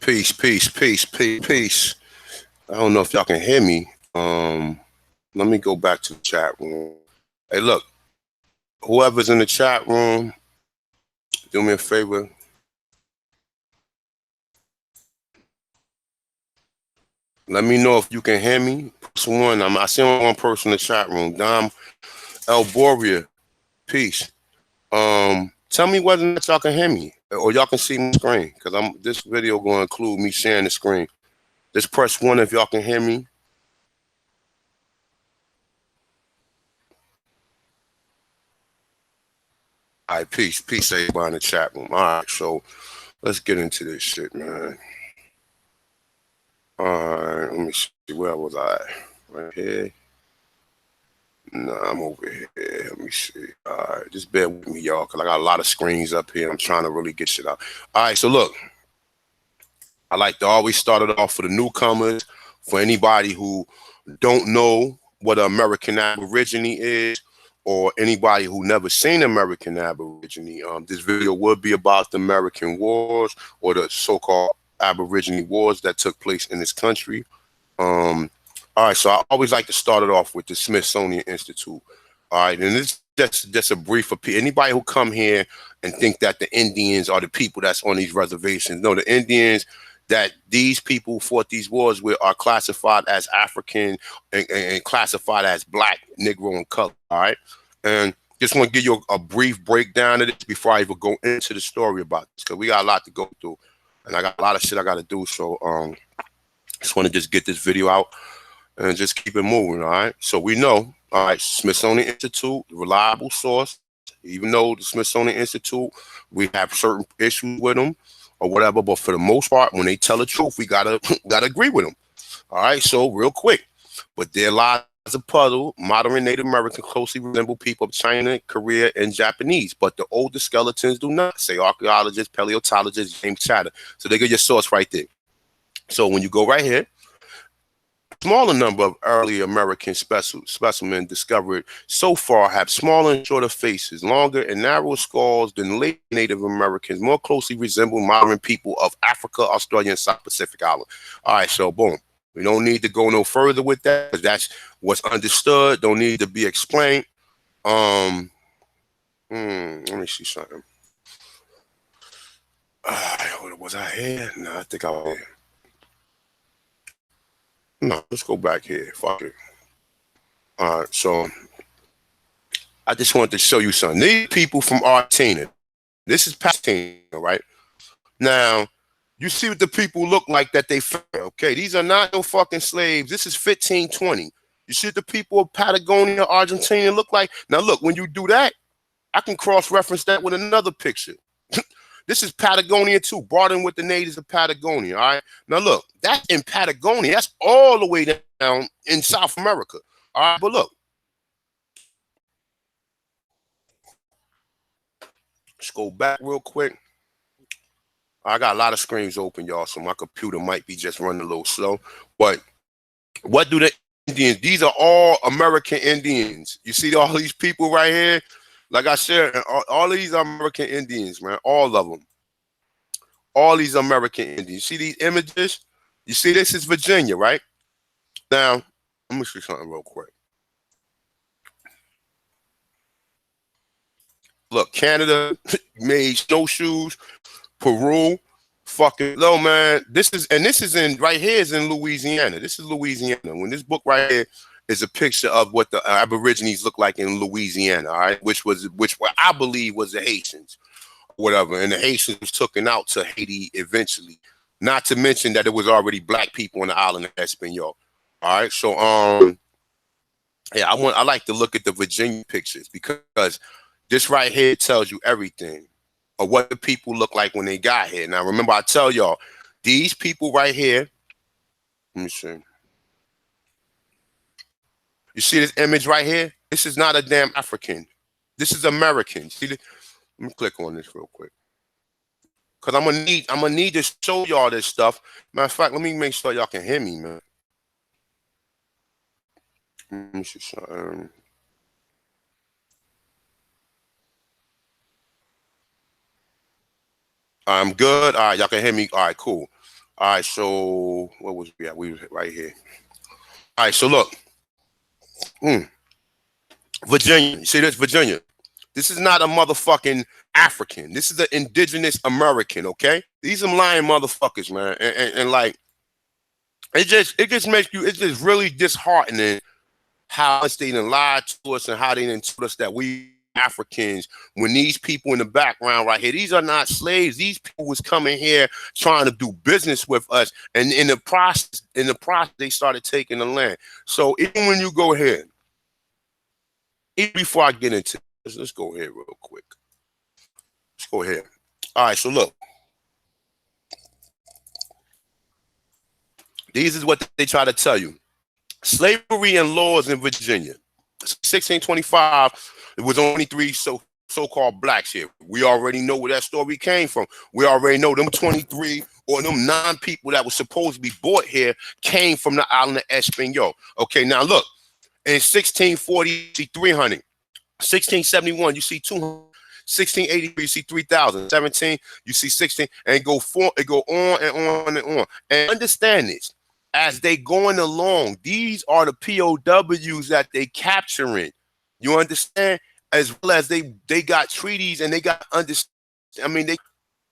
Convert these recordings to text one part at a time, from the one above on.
Peace, peace, peace, peace, peace. I don't know if y'all can hear me. Let me go back to the chat room. Hey, look, whoever's in the chat room, do me a favor. Let me know if you can hear me. Person one, I see one person in the chat room. Dom Elboria, peace. Tell me whether or not y'all can hear me or y'all can see my screen, because this video going to include me sharing the screen. Just press one if y'all can hear me. All right, peace, peace, everybody in the chat room. All right, so let's get into this shit, man. All right, let me see. Where was I? Right here. Nah, I'm over here. Let me see. All right, just bear with me, y'all, because I got a lot of screens up here. I'm trying to really get shit out. All right, so look, I like to always start it off for the newcomers, for anybody who don't know what an American Aborigine is, or anybody who never seen American Aborigine. This video would be about the American Wars, or the so-called Aborigine Wars that took place in this country. All right, so I always like to start it off with the Smithsonian Institute. All right, and this just a brief appeal. Anybody who come here and think that the Indians are the people that's on these reservations, no, the Indians that these people fought these wars with are classified as African and classified as Black, Negro, and color. All right, and just want to give you a brief breakdown of this before I even go into the story about this, because we got a lot to go through, and I got a lot of shit I got to do. So just want to just get this video out and just keep it moving. All right, so we know, all right, Smithsonian Institute, reliable source. Even though the Smithsonian Institute, we have certain issues with them or whatever, but for the most part, when they tell the truth, we gotta agree with them. All right, so real quick, but there lies a puzzle. Modern Native Americans closely resemble people of China, Korea, and Japanese, but the older skeletons do not, say archaeologists, paleontologists, James Chatter. So they get your source right there. So when you go right here, smaller number of early American specimens discovered so far have smaller and shorter faces, longer and narrower skulls than late Native Americans, more closely resemble modern people of Africa, Australia, and South Pacific Islands. All right, so boom. We don't need to go no further with that, because that's what's understood. Don't need to be explained. Let me see something. Was I here? No, I think I was here. No, let's go back here. Fuck it. All right, so I just wanted to show you something. These people from Argentina. This is Palestine, right? Now, you see what the people look like that they found, okay? These are not no fucking slaves. This is 1520. You see what the people of Patagonia, Argentina look like? Now, look, when you do that, I can cross-reference that with another picture. This is Patagonia too, brought in with the natives of Patagonia, all right? Now, look, that's in Patagonia. That's all the way down in South America, all right? But look, let's go back real quick. I got a lot of screens open, y'all, so my computer might be just running a little slow. But what do the Indians? These are all American Indians. You see all these people right here? Like I said, all these are American Indians, man. All of them. All these American Indians. You see these images? You see this is Virginia, right? Now, let me see something real quick. Look, Canada made snowshoes. Peru, fucking no, man. This is in right here is in Louisiana. This is Louisiana. When this book right here is a picture of what the Aborigines look like in Louisiana, all right, which I believe was the Haitians, whatever, and the Haitians was taken out to Haiti eventually. Not to mention that it was already black people on the island of Espanol. All right, so yeah, I like to look at the Virginia pictures, because this right here tells you everything of what the people look like when they got here. Now, remember, I tell y'all, these people right here, let me see. You see this image right here? This is not a damn African. This is American. See this? Let me click on this real quick, because I'm gonna need to show y'all this stuff. Matter of fact, let me make sure y'all can hear me, man. Let me see something. I'm good. All right, y'all can hear me. All right, cool. All right, so what was we at? We was right here. All right, so look, Virginia. You see this, Virginia? This is not a motherfucking African. This is an indigenous American. Okay, these are lying motherfuckers, man. And like, it just makes you. It's just really disheartening how much they done lied to us and how they done told us that we Africans, when these people in the background right here, these are not slaves. These people was coming here trying to do business with us, and in the process, they started taking the land. So even when you go ahead, even before I get into this, let's go ahead real quick. Let's go ahead. All right, so look, these is what they try to tell you. Slavery and laws in Virginia. 1625, it was only three so-called blacks here. We already know where that story came from. We already know them 23 or them 9 people that were supposed to be brought here came from the island of Espanol. Okay, now look, in 1640, you see 300. 1671, you see 200. 1683, you see 3,000. 17, you see 16, and go on and on and on. And understand this. As they going along, these are the POWs that they capturing. You understand? As well as they got treaties and they got they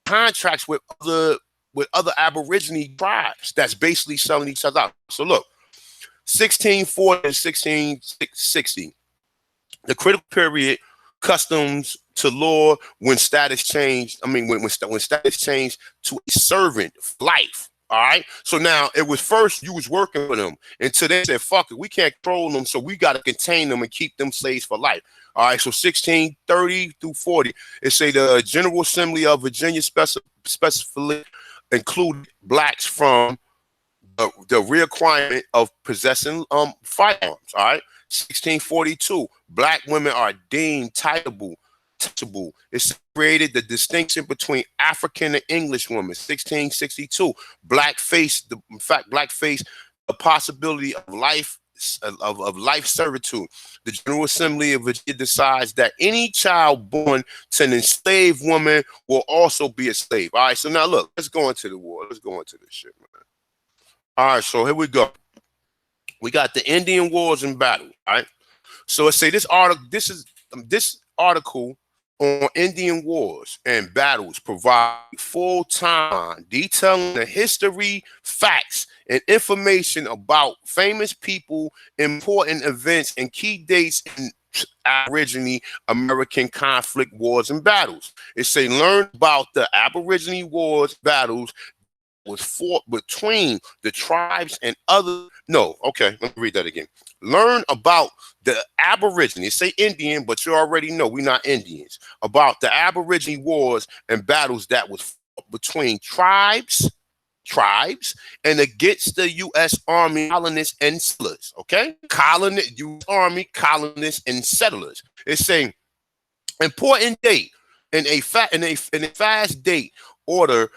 contracts with other Aborigine tribes that's basically selling each other out. So look, 1640 and 1660, the critical period, customs to law when status changed. When status changed to a servant life. All right. So now it was first you was working with them until they said, fuck it, we can't control them. So we got to contain them and keep them slaves for life. All right. So 1630 through 40, it say the General Assembly of Virginia specifically included blacks from the requirement of possessing firearms. All right. 1642, black women are deemed touchable. It's created the distinction between African and English women. 1662, blackface, the possibility of life servitude. The General Assembly of Virginia decides that any child born to an enslaved woman will also be a slave. All right, so now look, let's go into the war. Let's go into this shit, man. All right, so here we go. We got the Indian Wars and Battle. All right, so let's say this article on Indian wars and battles provide full time detailing the history, facts, and information about famous people, important events, and key dates in Aborigine American conflict, wars, and battles. It say learn about the Aborigine wars, battles was fought between the tribes and other. No, okay, let me read that again. Learn about the Aborigine. Say Indian, but you already know we're not Indians. About the Aborigine wars and battles that was fought between tribes and against the U.S. Army colonists and settlers. Okay, U.S. Army colonists and settlers. It's saying important date in a fast date order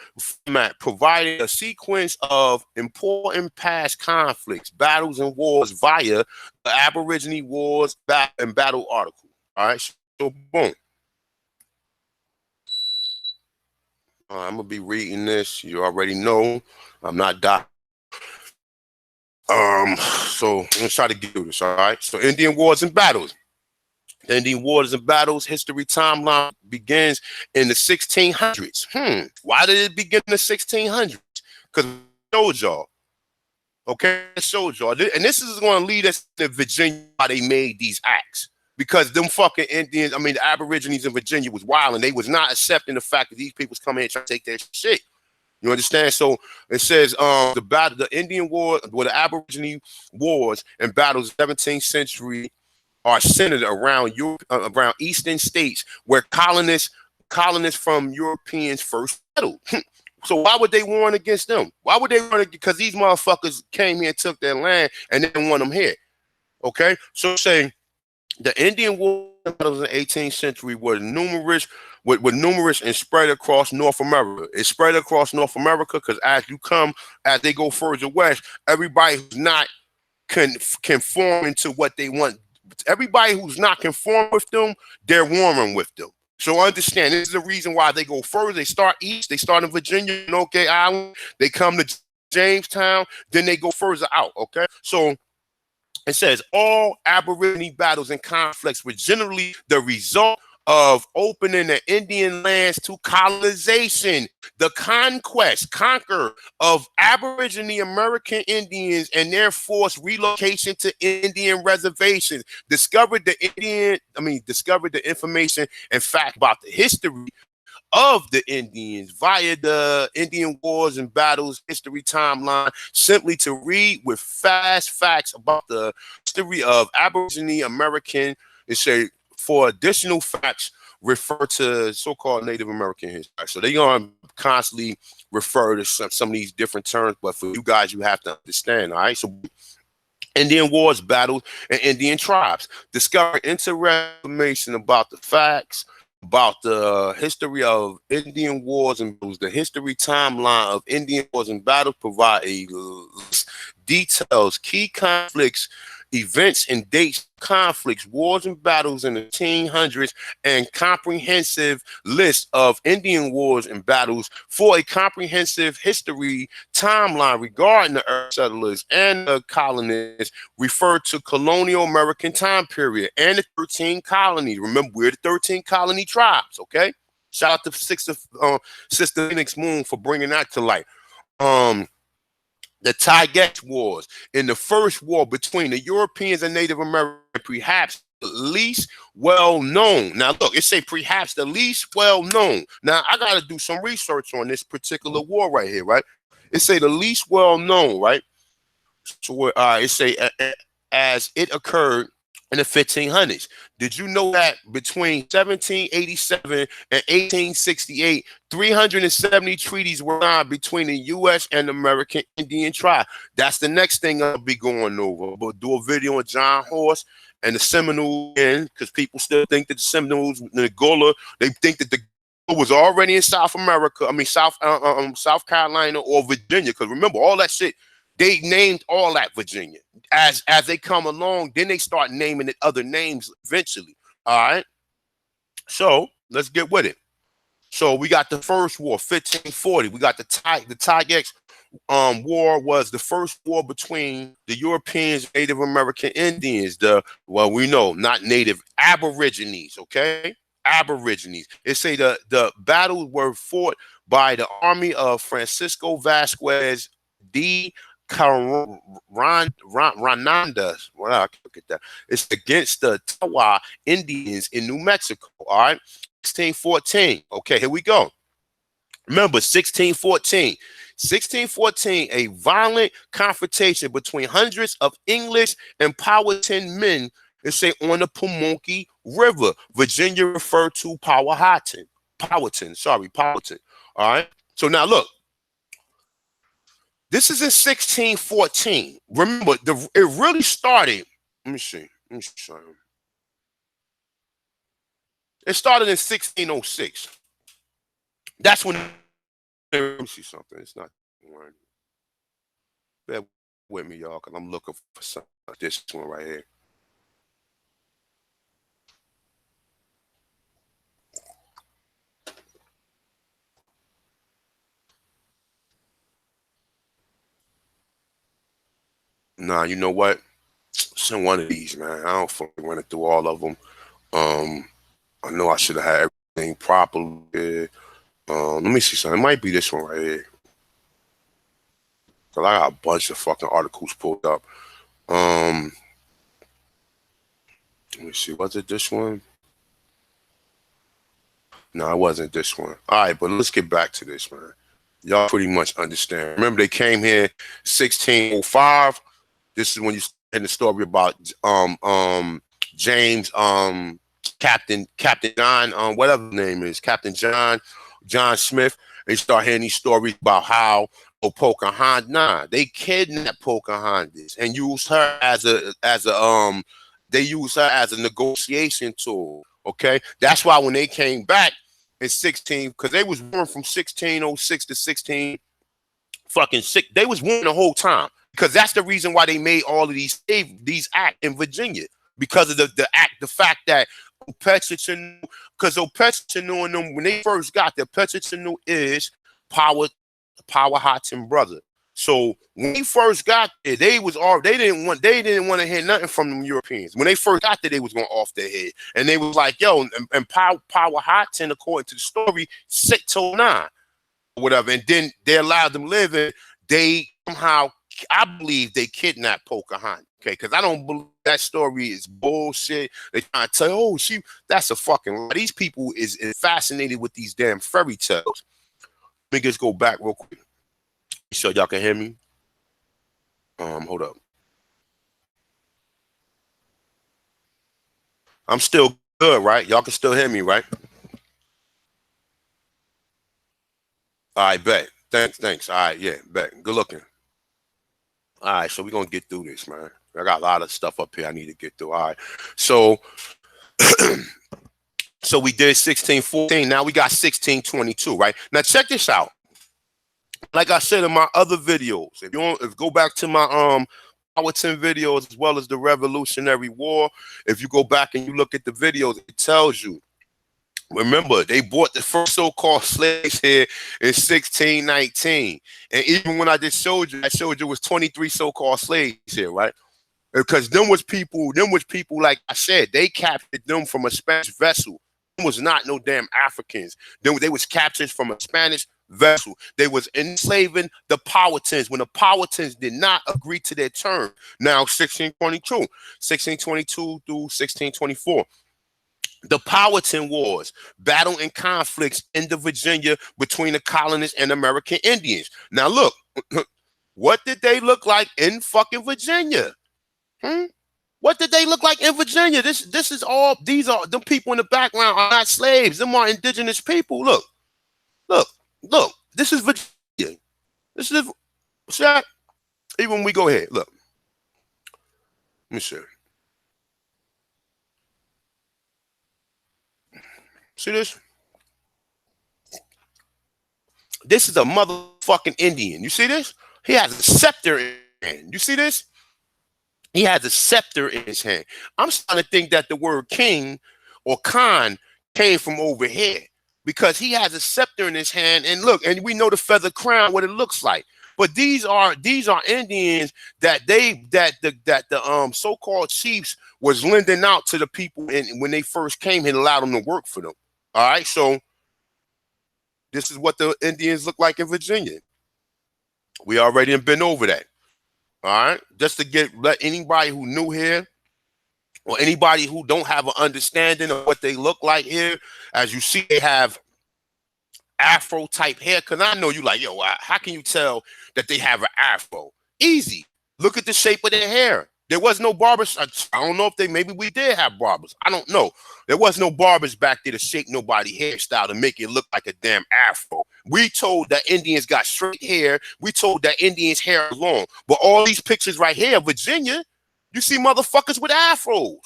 format, providing a sequence of important past conflicts, battles, and wars via the Aborigine wars and battle article. All right, so boom. I'm gonna be reading this. You already know I'm not doc. So I'm gonna try to get through this. All right. So Indian wars and battles. The Indian wars and battles history timeline begins in the 1600s. Why did it begin in the 1600s? Because I showed y'all. Okay, I showed y'all. And this is going to lead us to Virginia, how they made these acts. Because them fucking Indians, the Aborigines in Virginia was wild, and they was not accepting the fact that these people was coming here trying to take their shit. You understand? So it says the Indian war, or the Aborigine wars and battles, 17th century, are centered around Europe, around eastern states where colonists from Europeans first settled. So why would they warn against them? Why would they warn? Because these motherfuckers came here and took their land and they didn't want them here. Okay, so saying the Indian wars in the 18th century were numerous and spread across North America. It spread across North America because as they go further west, everybody who's not conforming to what they want. Everybody who's not conforming with them, they're warring with them. So understand, this is the reason why they go further. They start east. They start in Virginia, Norfolk Island. They come to Jamestown. Then they go further out. Okay, so it says all Aborigine battles and conflicts were generally the result of opening the Indian lands to colonization, the conquer of Aborigine American Indians and their forced relocation to Indian reservations, discovered the information and fact about the history of the Indians via the Indian Wars and Battles history timeline, simply to read with fast facts about the history of Aborigine American. It say for additional facts, refer to so-called Native American history. So they're going to constantly refer to some of these different terms, but for you guys, you have to understand, all right? So Indian wars, battles, and Indian tribes. Discover interesting information about the facts, about the history of Indian wars and battles. The history timeline of Indian wars and battles provide a details, key conflicts, events and dates, conflicts, wars and battles in the 1800s, and comprehensive list of Indian wars and battles for a comprehensive history timeline regarding the early settlers and the colonists. Refer to colonial American time period and the 13 colonies. Remember, we're the 13 colony tribes, okay? Shout out to Sister Phoenix Moon for bringing that to light. The Tigets Wars. In the first war between the Europeans and Native Americans, perhaps the least well known. Now look, it say perhaps the least well known. Now I got to do some research on this particular war right here, right? It say the least well known, right? So it say as it occurred in the 1500s. Did you know that between 1787 and 1868, 370 treaties were signed between the U.S. and the American Indian tribe? That's the next thing I'll be going over. But do a video on John Horse and the Seminoles, because people still think that the Seminoles, the Gullah, they think that the Gullah was already in South America. I mean, South Carolina or Virginia. Because remember, all that shit, they named all that Virginia. As they come along, then they start naming it other names eventually. All right. So let's get with it. So we got the first war, 1540. We got the Tigets war was the first war between the Europeans and Native American Indians. Well, we know not Native Aborigines. Okay, Aborigines. It say the battles were fought by the army of Francisco Vasquez de Ranandas. Well, I can't get that. It's against the Tawa Indians in New Mexico. All right, 1614. Okay, here we go. Remember, 1614. 1614, a violent confrontation between hundreds of English and Powhatan men, they say, on the Pamunkey River. Virginia referred to Powhatan. Powhatan. All right. So now look. This is in 1614. Remember, it really started. Let me see. It started in 1606. That's when. Let me see something. It's not one. Bear with me, y'all, because I'm looking for something like this one right here. Nah, you know what? Send one of these, man. I don't fucking run it through all of them. I know I should have had everything properly. Let me see something. It might be this one right here. Cause I got a bunch of fucking articles pulled up. Let me see. Was it this one? No, it wasn't this one. All right, but let's get back to this, man. Y'all pretty much understand. Remember, they came here 1605. This is when you in the story about James Captain John whatever his name is, Captain John Smith. They start hearing these stories about how Pocahontas, they kidnapped Pocahontas and used her as a they used her as a negotiation tool. Okay, that's why when they came back in 16, because they was born from 1606 to 16 fucking sick. They was warned the whole time, because that's the reason why they made all of these acts in Virginia, because of the fact that Opechitinu, because Opechitinu and them, when they first got there, Opechitinu is Powhatan's brother. So when he first got there, they didn't want to hear nothing from them Europeans. When they first got there, they was going off their head, and they was like, "Yo," and Powhatan, according to the story, 609 or whatever, and then they allowed them live, and they somehow, I believe, they kidnapped Pocahontas. Okay, because I don't believe that story is bullshit. They trying to tell, oh, that's a fucking lie. These people is fascinated with these damn fairy tales. Let me just go back real quick so y'all can hear me. Hold up. I'm still good, right? Y'all can still hear me, right? All right, bet. Thanks. All right, yeah, bet. Good looking. All right, so we're going to get through this, man. I got a lot of stuff up here I need to get through. All right, so so we did 1614. Now we got 1622, right? Now check this out. Like I said in my other videos, if you go back to my Powhatan videos as well as the Revolutionary War, if you go back and you look at the videos, it tells you. Remember, they brought the first so-called slaves here in 1619, and even when I just showed you, it was 23 so-called slaves here, right? Because them was people like I said, they captured them from a Spanish vessel. Them was not no damn Africans. They was captured from a Spanish vessel. They was enslaving the Powhatans when the Powhatans did not agree to their term. Now 1622 through 1624. The Powhatan Wars, battle and conflicts in the Virginia between the colonists and American Indians. Now look, what did they look like in fucking Virginia? What did they look like in Virginia? These are the people in the background are not slaves. Them are indigenous people. Look. This is Virginia. This is Shaq. Even when we go ahead, look. Let me see. See this? This is a motherfucking Indian. You see this? He has a scepter in his hand. You see this? He has a scepter in his hand. I'm starting to think that the word king or Khan came from over here because he has a scepter in his hand. And look, and we know the feather crown, what it looks like. But these are Indians that the so-called chiefs was lending out to the people when they first came and allowed them to work for them. All right, so this is what the Indians look like in Virginia. We already have been over that. All right, just to let anybody who new here or anybody who don't have an understanding of what they look like here, as you see, they have Afro type hair. Because I know you like, yo, how can you tell that they have an Afro? Easy. Look at the shape of their hair. There was no barbers. I don't know if maybe we did have barbers. I don't know. There was no barbers back there to shape nobody hairstyle to make it look like a damn Afro. We told that Indians got straight hair. We told that Indians' hair long. But all these pictures right here, Virginia, you see motherfuckers with Afros.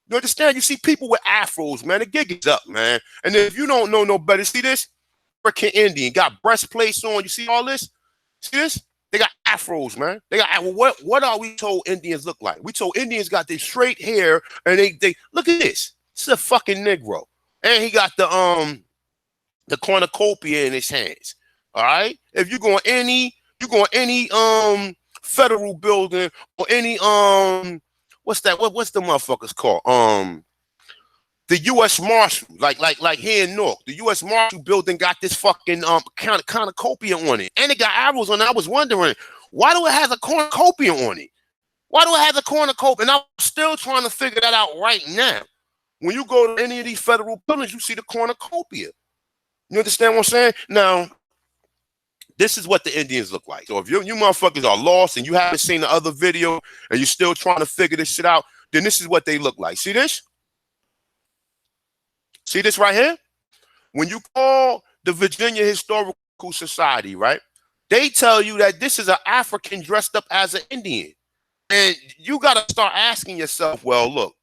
You understand? You see people with Afros, man. The gig is up, man. And if you don't know no better, see this? American Indian got breastplates on. You see all this? See this? They got Afros, man. They got what are we told Indians look like? We told Indians got this straight hair, and they look at this. This is a fucking Negro, and he got the cornucopia in his hands. All right. If you go any federal building or any what's that? What's the motherfuckers called? The U.S. Marshal, like here in Newark, the U.S. Marshal building got this fucking cornucopia on it, and it got arrows on it. I was wondering, why do it have a cornucopia on it? Why do it have a cornucopia? And I'm still trying to figure that out right now. When you go to any of these federal buildings, you see the cornucopia. You understand what I'm saying? Now, this is what the Indians look like. So if you motherfuckers are lost and you haven't seen the other video and you're still trying to figure this shit out, then this is what they look like. See this? See this right here? When you call the Virginia Historical Society, right, they tell you that this is an African dressed up as an Indian. And you got to start asking yourself, well, look,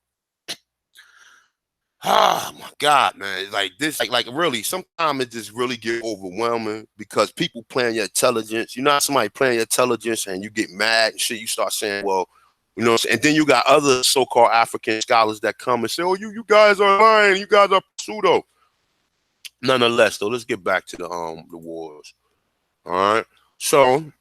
oh my God, man, like this, like really, sometimes it just really get overwhelming because people playing your intelligence. You know how somebody playing your intelligence and you get mad and shit, you start saying, well, You know, and then you got other so-called African scholars that come and say, "Oh, you guys are lying. You guys are pseudo." Nonetheless, though, let's get back to the wars. All right. So,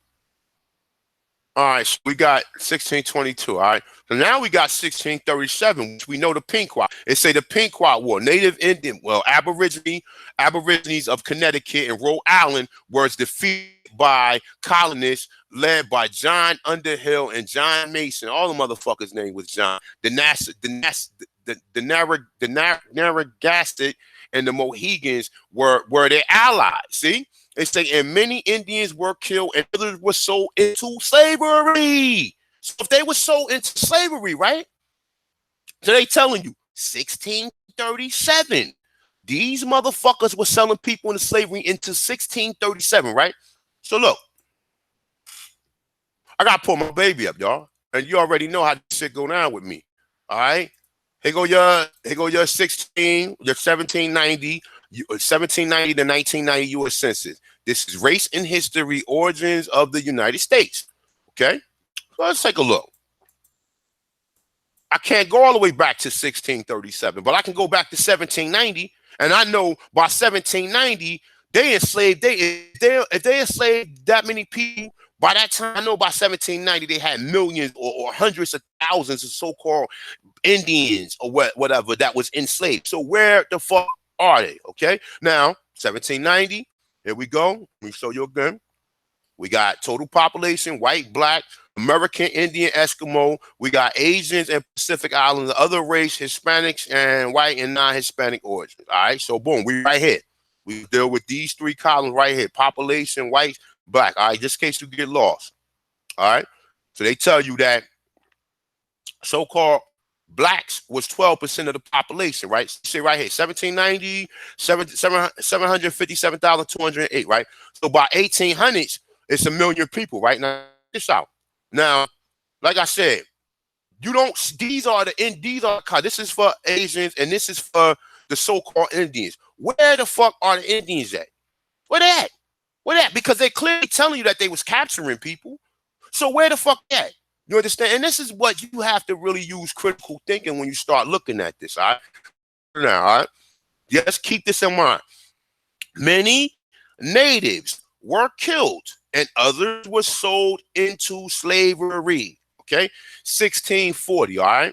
all right, so we got 1622. All right. So now we got 1637, which we know the Pequot. It say the Pequot War. Native Indian, well, Aborigines of Connecticut and Rhode Island was defeated by colonists led by John Underhill and John Mason. All the motherfuckers' name was John. The Narragansett and the Mohegans were their allies. See? They say, and many Indians were killed and others were sold into slavery. So if they were sold into slavery, right? So they telling you 1637. These motherfuckers were selling people into slavery into 1637, right? So look, I gotta pull my baby up, y'all. And you already know how this shit go down with me. All right. Here go your 1790 to 1990 U.S. Census. This is Race and History, Origins of the United States. Okay, so let's take a look. I can't go all the way back to 1637, but I can go back to 1790, and I know by 1790 they enslaved. If they enslaved that many people, by that time I know by 1790 they had millions or hundreds of thousands of so-called Indians or whatever that was enslaved. So where the fuck are they? Okay, now 1790. Here we go. Let me show you again. We got total population: white, black, American, Indian, Eskimo. We got Asians and Pacific Islanders, other race, Hispanics, and white and non-Hispanic origins. All right, so boom, we right here. We deal with these three columns right here: population, white, black. All right, just in case you get lost. All right, so they tell you that so-called blacks was 12% of the population, right? See right here, 1790, 757,208, right? So by 1800s, it's 1 million people, right? Now, this out. Now, like I said, these are this is for Asians and this is for the so-called Indians. Where the fuck are the Indians at? Where they at? Where they at? Because they clearly telling you that they was capturing people. So where the fuck they at? You understand? And this is what you have to really use critical thinking when you start looking at this, all right? Now, all right? Just keep this in mind. Many natives were killed and others were sold into slavery, okay? 1640, all right?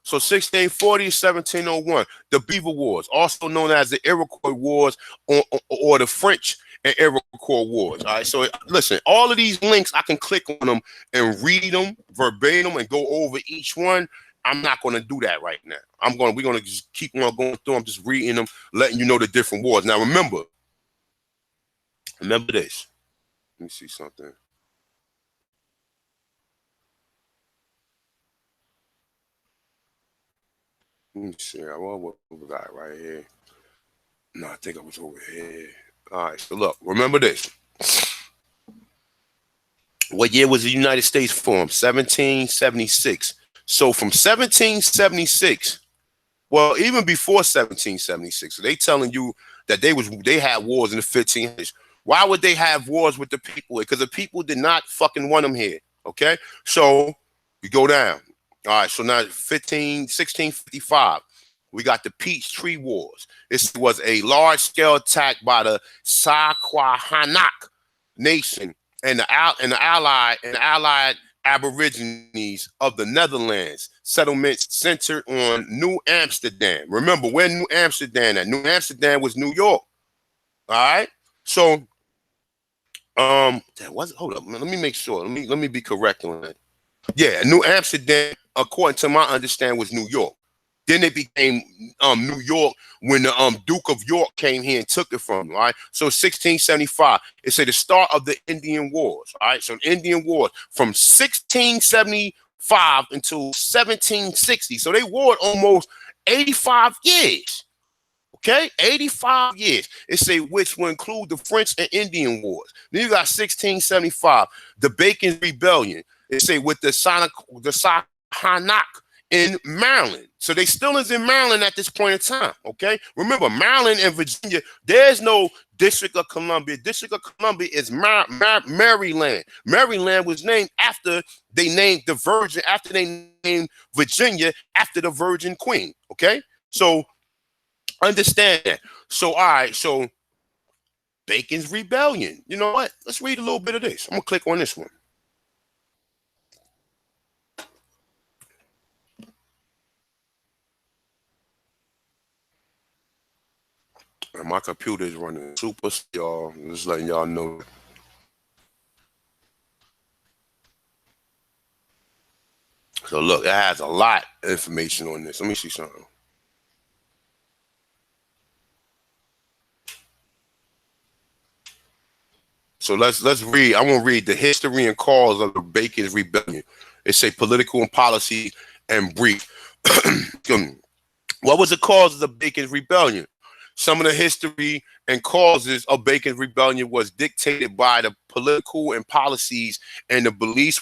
So 1640 is 1701. The Beaver Wars, also known as the Iroquois Wars or the French and Iroquois Wars. All right. So listen, all of these links, I can click on them and read them verbatim and go over each one. I'm not going to do that right now. We're going to just keep on going through. I'm just reading them, letting you know the different wars. Now remember this. Let me see something. Let me see. What was that right here? No, I think I was over here. All right, so look, remember this. What year was the United States formed? 1776. So from 1776, well, even before 1776, so they telling you that they had wars in the 1500s. Why would they have wars with the people? Because the people did not fucking want them here. Okay, so we go down. All right, so now 1655. We got the Peachtree Wars. This was a large-scale attack by the Susquehannock Nation and the allied Aborigines of the Netherlands. Settlements centered on New Amsterdam. Remember, where New Amsterdam at? New Amsterdam was New York. All right. So, hold up. Let me make sure. Let me be correct on that. Yeah, New Amsterdam, according to my understanding, was New York. Then it became New York when the Duke of York came here and took it from them. All right. So 1675, it said the start of the Indian Wars. All right. So Indian Wars from 1675 until 1760. So they warred almost 85 years. Okay, 85 years. It say which will include the French and Indian Wars. Then you got 1675, the Bacon's Rebellion. It say with the Susquehannock in Maryland. So they still is in Maryland at this point in time, okay? Remember, Maryland and Virginia, there's no District of Columbia. District of Columbia is Maryland. Maryland was named after they named the Virgin, after they named Virginia after the Virgin Queen, okay? So understand that. So, all right, so Bacon's Rebellion. You know what? Let's read a little bit of this. I'm going to click on this one. And my computer is running super slow, y'all. Just letting y'all know. So look, it has a lot of information on this. Let me see something. So let's read. I want to read the history and cause of the Bacon's Rebellion. It's a political and policy and brief. What was the cause of the Bacon's Rebellion? Some of the history and causes of Bacon's Rebellion was dictated by the political and policies and the beliefs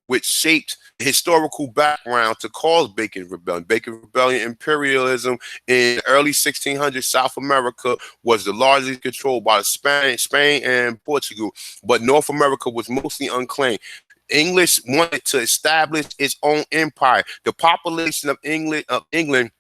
which shaped the historical background to cause Bacon's Rebellion. Bacon's Rebellion imperialism in early 1600s South America was the largely controlled by Spain and Portugal, but North America was mostly unclaimed. English wanted to establish its own empire. The population of England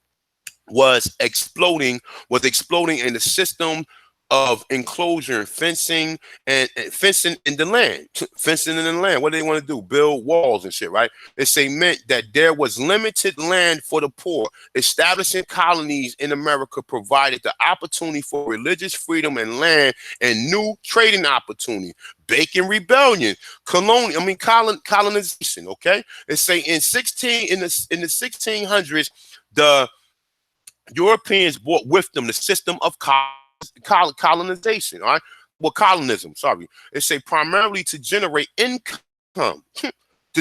was exploding in the system of enclosure and fencing and fencing in the land. Fencing in the land. What do they want to do? Build walls and shit, right? It meant that there was limited land for the poor. Establishing colonies in America provided the opportunity for religious freedom and land and new trading opportunity. Bacon Rebellion, colonization. Okay, in the 1600s, the Europeans brought with them the system of colonization, all right? Well, colonism, sorry. Primarily to generate income.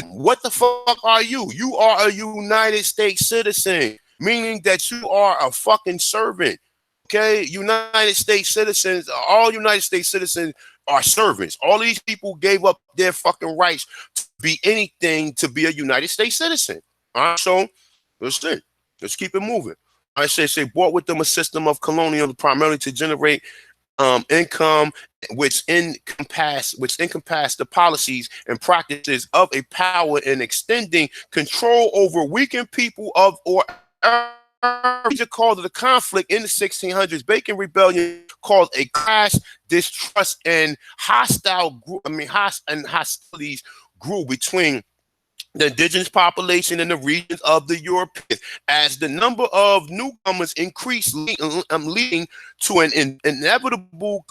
What the fuck are you? You are a United States citizen, meaning that you are a fucking servant, okay? United States citizens, all United States citizens are servants. All these people gave up their fucking rights to be anything to be a United States citizen, all right? So, let's keep it moving. I say brought with them a system of colonial primarily to generate income, which encompass the policies and practices of a power in extending control over weakened people of or major cause of the conflict in the 1600s. Bacon Rebellion caused a clash, distrust, and hostilities grew between the indigenous population in the regions of the Europeans as the number of newcomers increased, leading to an inevitable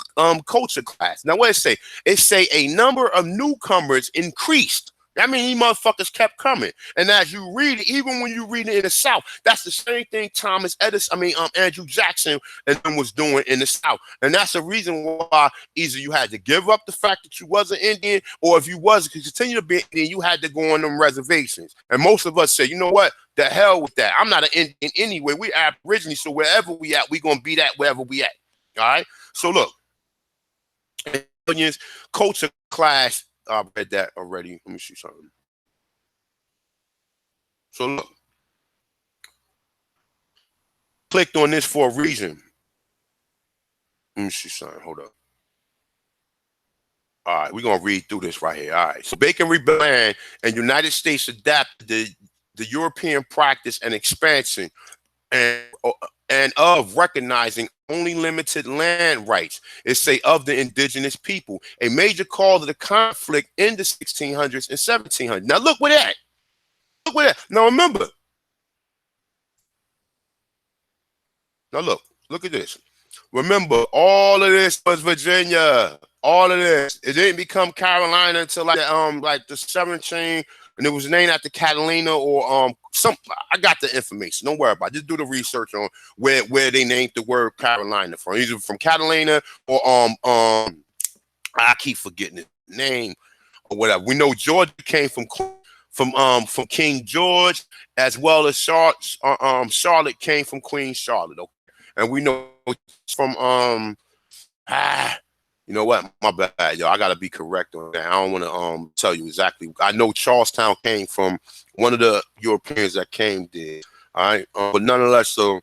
culture clash. Now, what it say? It say a number of newcomers increased. I mean, these motherfuckers kept coming. And as you read it, even when you read it in the South, that's the same thing Andrew Jackson and them was doing in the South. And that's the reason why either you had to give up the fact that you was an Indian, or if you was to continue to be an Indian, you had to go on them reservations. And most of us say, you know what? The hell with that. I'm not an Indian anyway. We Aborigines, so wherever we at, we gonna be that wherever we at. All right. So look, culture clash. I read that already. Let me see something. So look, clicked on this for a reason. Let me see something. Hold up. All right, we're gonna read through this right here. All right. So Bacon Rebellion and United States adapted the European practice and expansion and of recognizing only limited land rights. Of the indigenous people, a major cause of the conflict in the 1600s and 1700s. Now look with that. Look with that. Now remember. Now look at this. Remember, all of this was Virginia. All of this. It didn't become Carolina until like the 17th. And it was named after Catalina or some. I got the information. Don't worry about it. Just do the research on where they named the word Carolina from. Either from Catalina or I keep forgetting the name or whatever. We know Georgia came from King George, as well as Charlotte came from Queen Charlotte. Okay? And we know from You know what? My bad, yo. I gotta be correct on that. I don't want to tell you exactly. I know Charlestown came from one of the Europeans that came there. All right, but nonetheless, so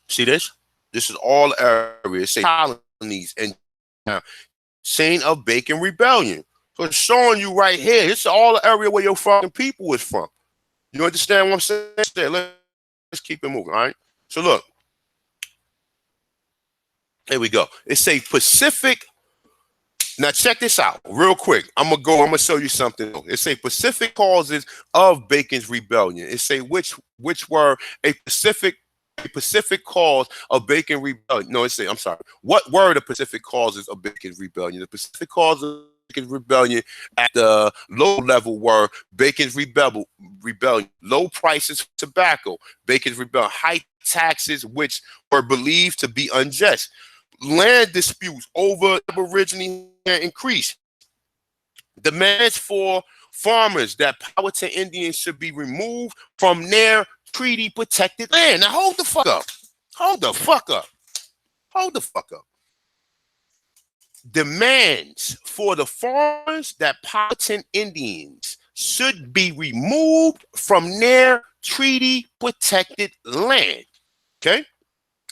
see this? This is all areas, say colonies and scene of Bacon Rebellion. So it's showing you right here. This is all the area where your fucking people is from. You understand what I'm saying? Let's keep it moving. All right. So look, here we go. It's a Pacific. Now check this out real quick. I'm gonna show you something. It's a Pacific causes of Bacon's rebellion. It's a which were a Pacific cause of Bacon rebellion. No, I'm sorry. What were the Pacific causes of Bacon's rebellion? The Pacific causes of Bacon's rebellion at the low level were Bacon's rebellion, low prices of tobacco, Bacon's rebellion, high taxes which were believed to be unjust, land disputes over Aborigines increased, demands for farmers that Powhatan Indians should be removed from their treaty protected land. Now hold the fuck up. Hold the fuck up. Hold the fuck up. Demands for the farmers that Powhatan Indians should be removed from their treaty protected land. Okay?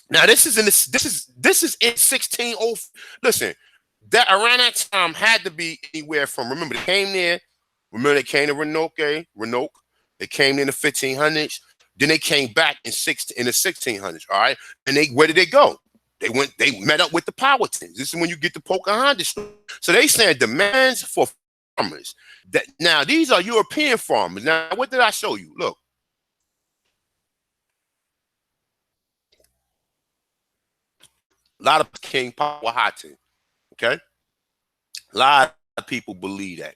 Now this is in 1604. Listen, that around that time had to be anywhere from, remember they came there, they came to Roanoke, they came in the 1500s, then they came back in the 1600s, all right? And where did they go? They met up with the Powhatans. This is when you get the Pocahontas story. So they saying demands for farmers. Now these are European farmers. Now what did I show you? Look. A lot of King Powhatan, okay? A lot of people believe that.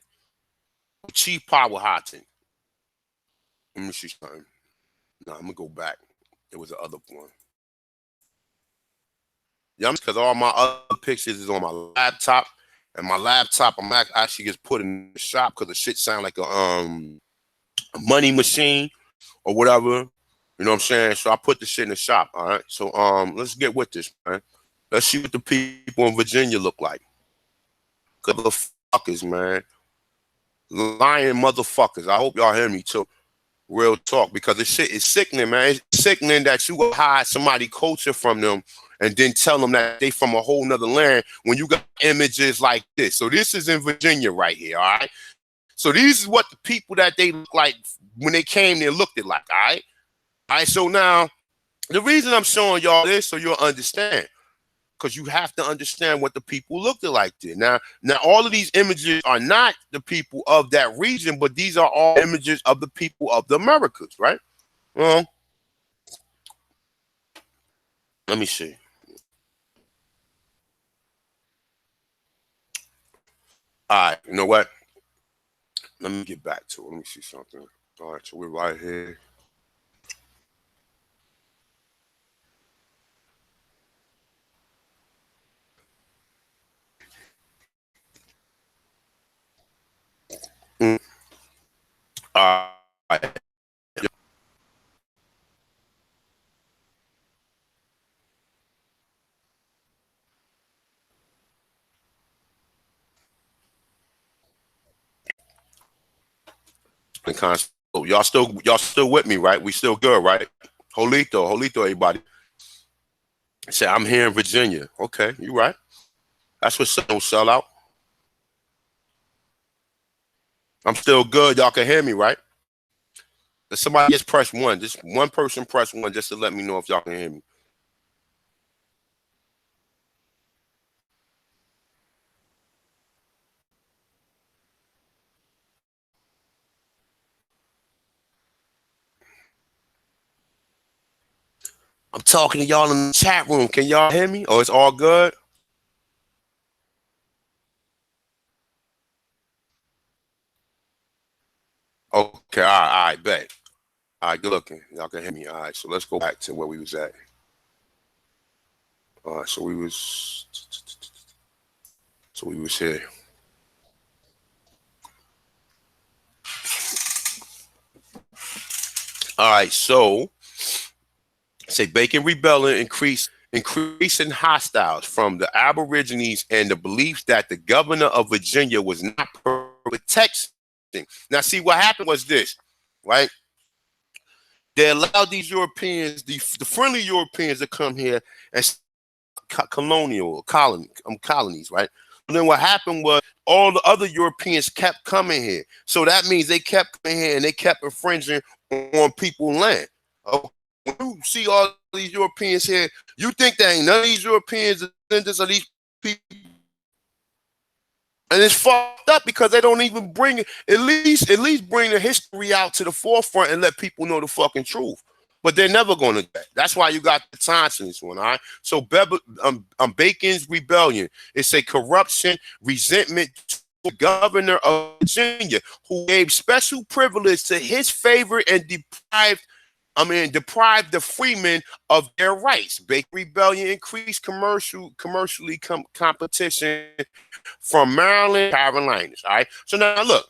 Chief Powhatan. Let me see something. No, I'm gonna go back. It was the other one. Yeah, because all my other pictures is on my laptop, and my laptop I'm actually just put in the shop because the shit sound like a money machine or whatever. You know what I'm saying? So I put the shit in the shop. All right. So let's get with this, man. Let's see what the people in Virginia look like. Good motherfuckers, man. Lying motherfuckers. I hope y'all hear me too. Real talk, because this shit is sickening, man. It's sickening that you go hide somebody culture from them and then tell them that they from a whole nother land when you got images like this. So this is in Virginia right here, all right? So these is what the people that they look like when they came there looked it like, all right? All right, so now the reason I'm showing y'all this so you'll understand, because you have to understand what the people looked like there. Now, all of these images are not the people of that region, but these are all images of the people of the Americas, right? Well, let me see. All right, you know what? Let me get back to it. Let me see something. All right, so we're right here. All right. Y'all still with me, right? We still good, right? Jolito, everybody. Say I'm here in Virginia. Okay, you right. That's what don't sell out. I'm still good. Y'all can hear me, right? If somebody just press one, just one person press one just to let me know if y'all can hear me. I'm talking to y'all in the chat room. Can y'all hear me? Oh, it's all good? Okay, all right, bet. All right, good looking. Y'all can hear me. All right, so let's go back to where we was at. All right, so we was here. All right, so say Bacon rebellion increased increasing hostiles from the Aborigines and the belief that the governor of Virginia was not protecting. Now, see, what happened was this, right? They allowed these Europeans, the friendly Europeans, to come here and colonies, right? And then what happened was all the other Europeans kept coming here. So that means they kept coming here and they kept infringing on people's land. When you see all these Europeans here, you think that ain't none of these Europeans descendants of these people. And it's fucked up because they don't even bring it, at least bring the history out to the forefront and let people know the fucking truth. But they're never going to do that. That's why you got the Thompson this one, all right? So Bacon's Rebellion, it's a corruption, resentment to the governor of Virginia, who gave special privilege to his favorite and deprived the freemen of their rights. Bacon Rebellion increased commercially competition from Maryland, Carolinas. All right. So now look.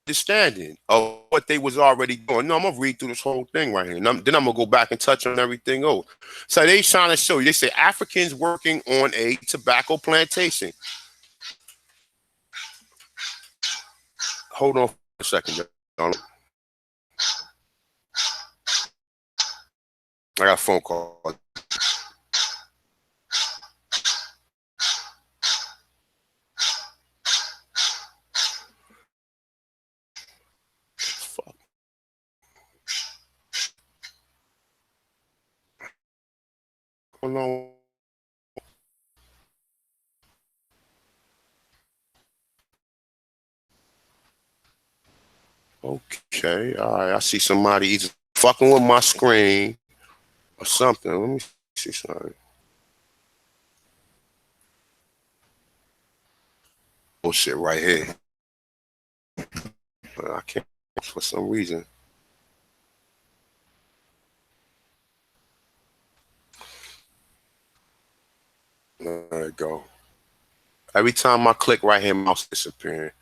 Understanding of what they was already doing. No, I'm gonna read through this whole thing right here. And then I'm gonna go back and touch on everything else. So they trying to show you. They say Africans working on a tobacco plantation. Hold on for a second, y'all. I got a phone call. Fuck. Hold on. Okay, all right. I see somebody either fucking with my screen or something. Let me see something. Bullshit right here. But I can't for some reason. There you go. Every time I click right here, mouse disappearing.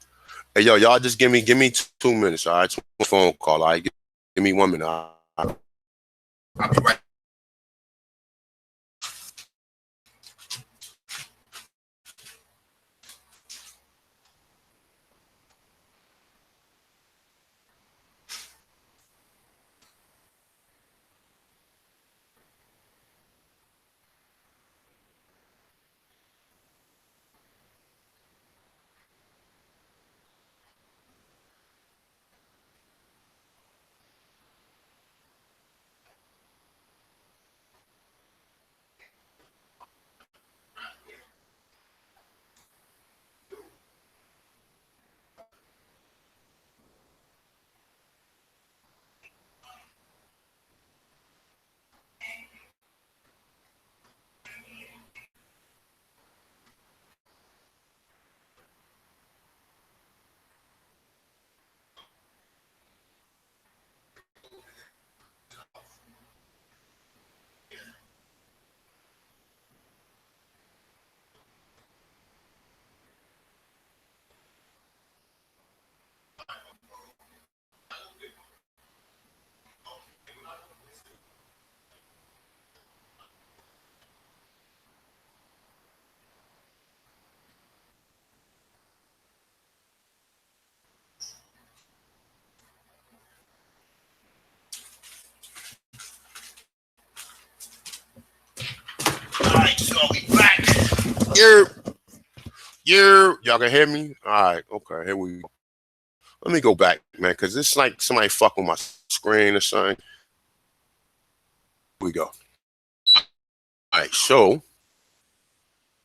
Hey, yo, y'all just give me 2 minutes, all right? It's a phone call, all right? Give me 1 minute. I'll be right. All right, so we back. Y'all can hear me? All right, okay, here we go. Let me go back, man, because it's like somebody fucking my screen or something. Here we go. All right, so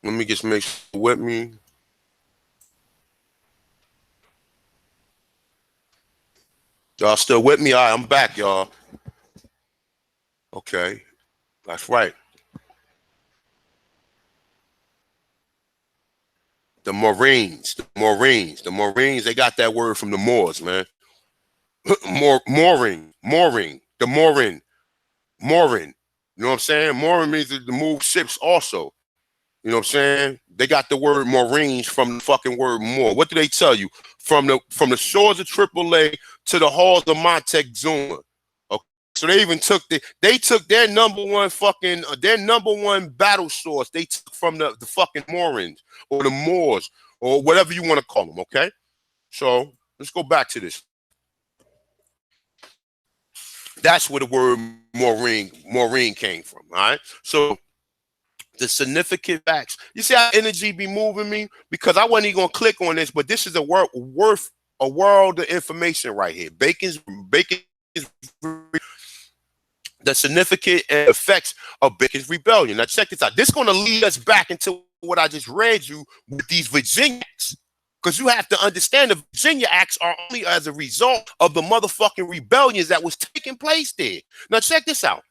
let me just make sure with me. Y'all still with me? All right, I'm back, y'all. Okay, that's right. The Marines, they got that word from the Moors, man. Mooring. You know what I'm saying? Mooring means to move ships also. You know what I'm saying? They got the word Marines from the fucking word Moor. What do they tell you? From the shores of AAA to the halls of Montezuma. So they even took their number one fucking their number one battle source. They took from the fucking Morans or the Moors or whatever you want to call them. Okay, so let's go back to this. That's where the word Maureen came from. All right, so the significant facts. You see how energy be moving me because I wasn't even gonna click on this, but this is worth a world of information right here. Bacon's the significant effects of Bacon's rebellion. Now check this out. This is going to lead us back into what I just read you with these Virginia Acts. Because you have to understand the Virginia Acts are only as a result of the motherfucking rebellions that was taking place there. Now check this out.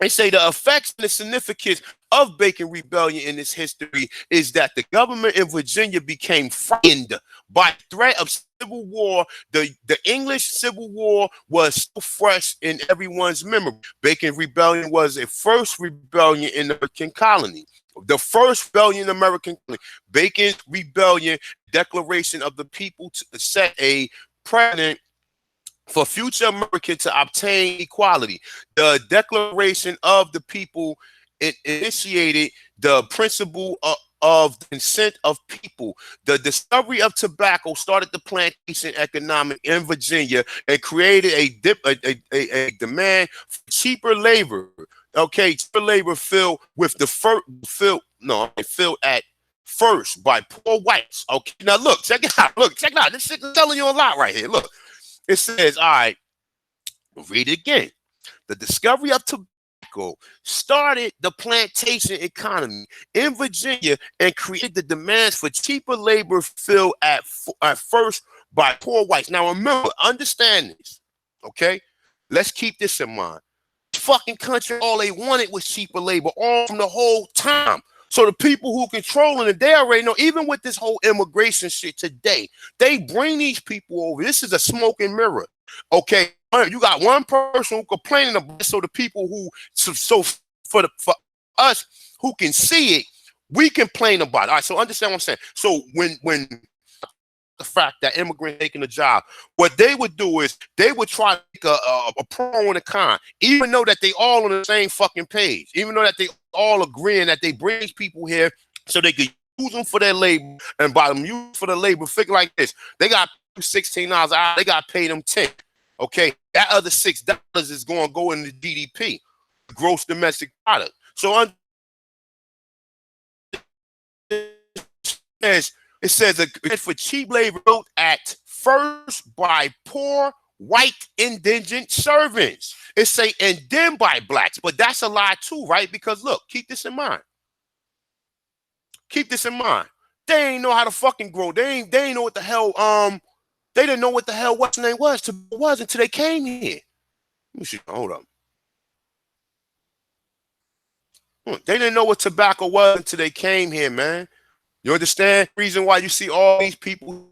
They say the effects and the significance of Bacon Rebellion in its history is that the government in Virginia became frightened by threat of civil war. The English Civil War was so fresh in everyone's memory. Bacon Rebellion was a first rebellion in the American colony. The first rebellion in the American colony. Bacon's Rebellion, Declaration of the People, to set a precedent for future America to obtain equality. The Declaration of the People initiated the principle of consent of people. The discovery of tobacco started the plantation economic in Virginia and created a demand for cheaper labor. Okay, cheaper labor filled at first by poor whites. Okay, now look, check it out. Look, check it out. This shit is telling you a lot right here. Look. It says, all right, read it again. The discovery of tobacco started the plantation economy in Virginia and created the demands for cheaper labor filled at first by poor whites. Now remember, understand this, okay? Let's keep this in mind. Fucking country, all they wanted was cheaper labor all from the whole time. So the people who controlling it, they already know, even with this whole immigration shit today, they bring these people over. This is a smoking mirror. Okay, you got one person who complaining about it, so the people who, for us who can see it, we complain about it. All right, so understand what I'm saying. So when the fact that immigrants taking a job, what they would do is they would try to make a pro and a con, even though that they all on the same fucking page, even though that they all agreeing that they bring people here so they could use them for their labor, and by them use for the labor, figure like this, they got $16 an hour, they got to pay them 10. Okay, that other $6 is going to go into GDP, gross domestic product. So it says for cheap labor built at first by poor white indigent servants. It say and then by blacks, but that's a lie too, right? Because look, keep this in mind. Keep this in mind. They ain't know how to fucking grow. They ain't know what the hell they didn't know what the hell what's name was until they came here. Let me see. Hold up. They didn't know what tobacco was until they came here, man. You understand? Reason why you see all these people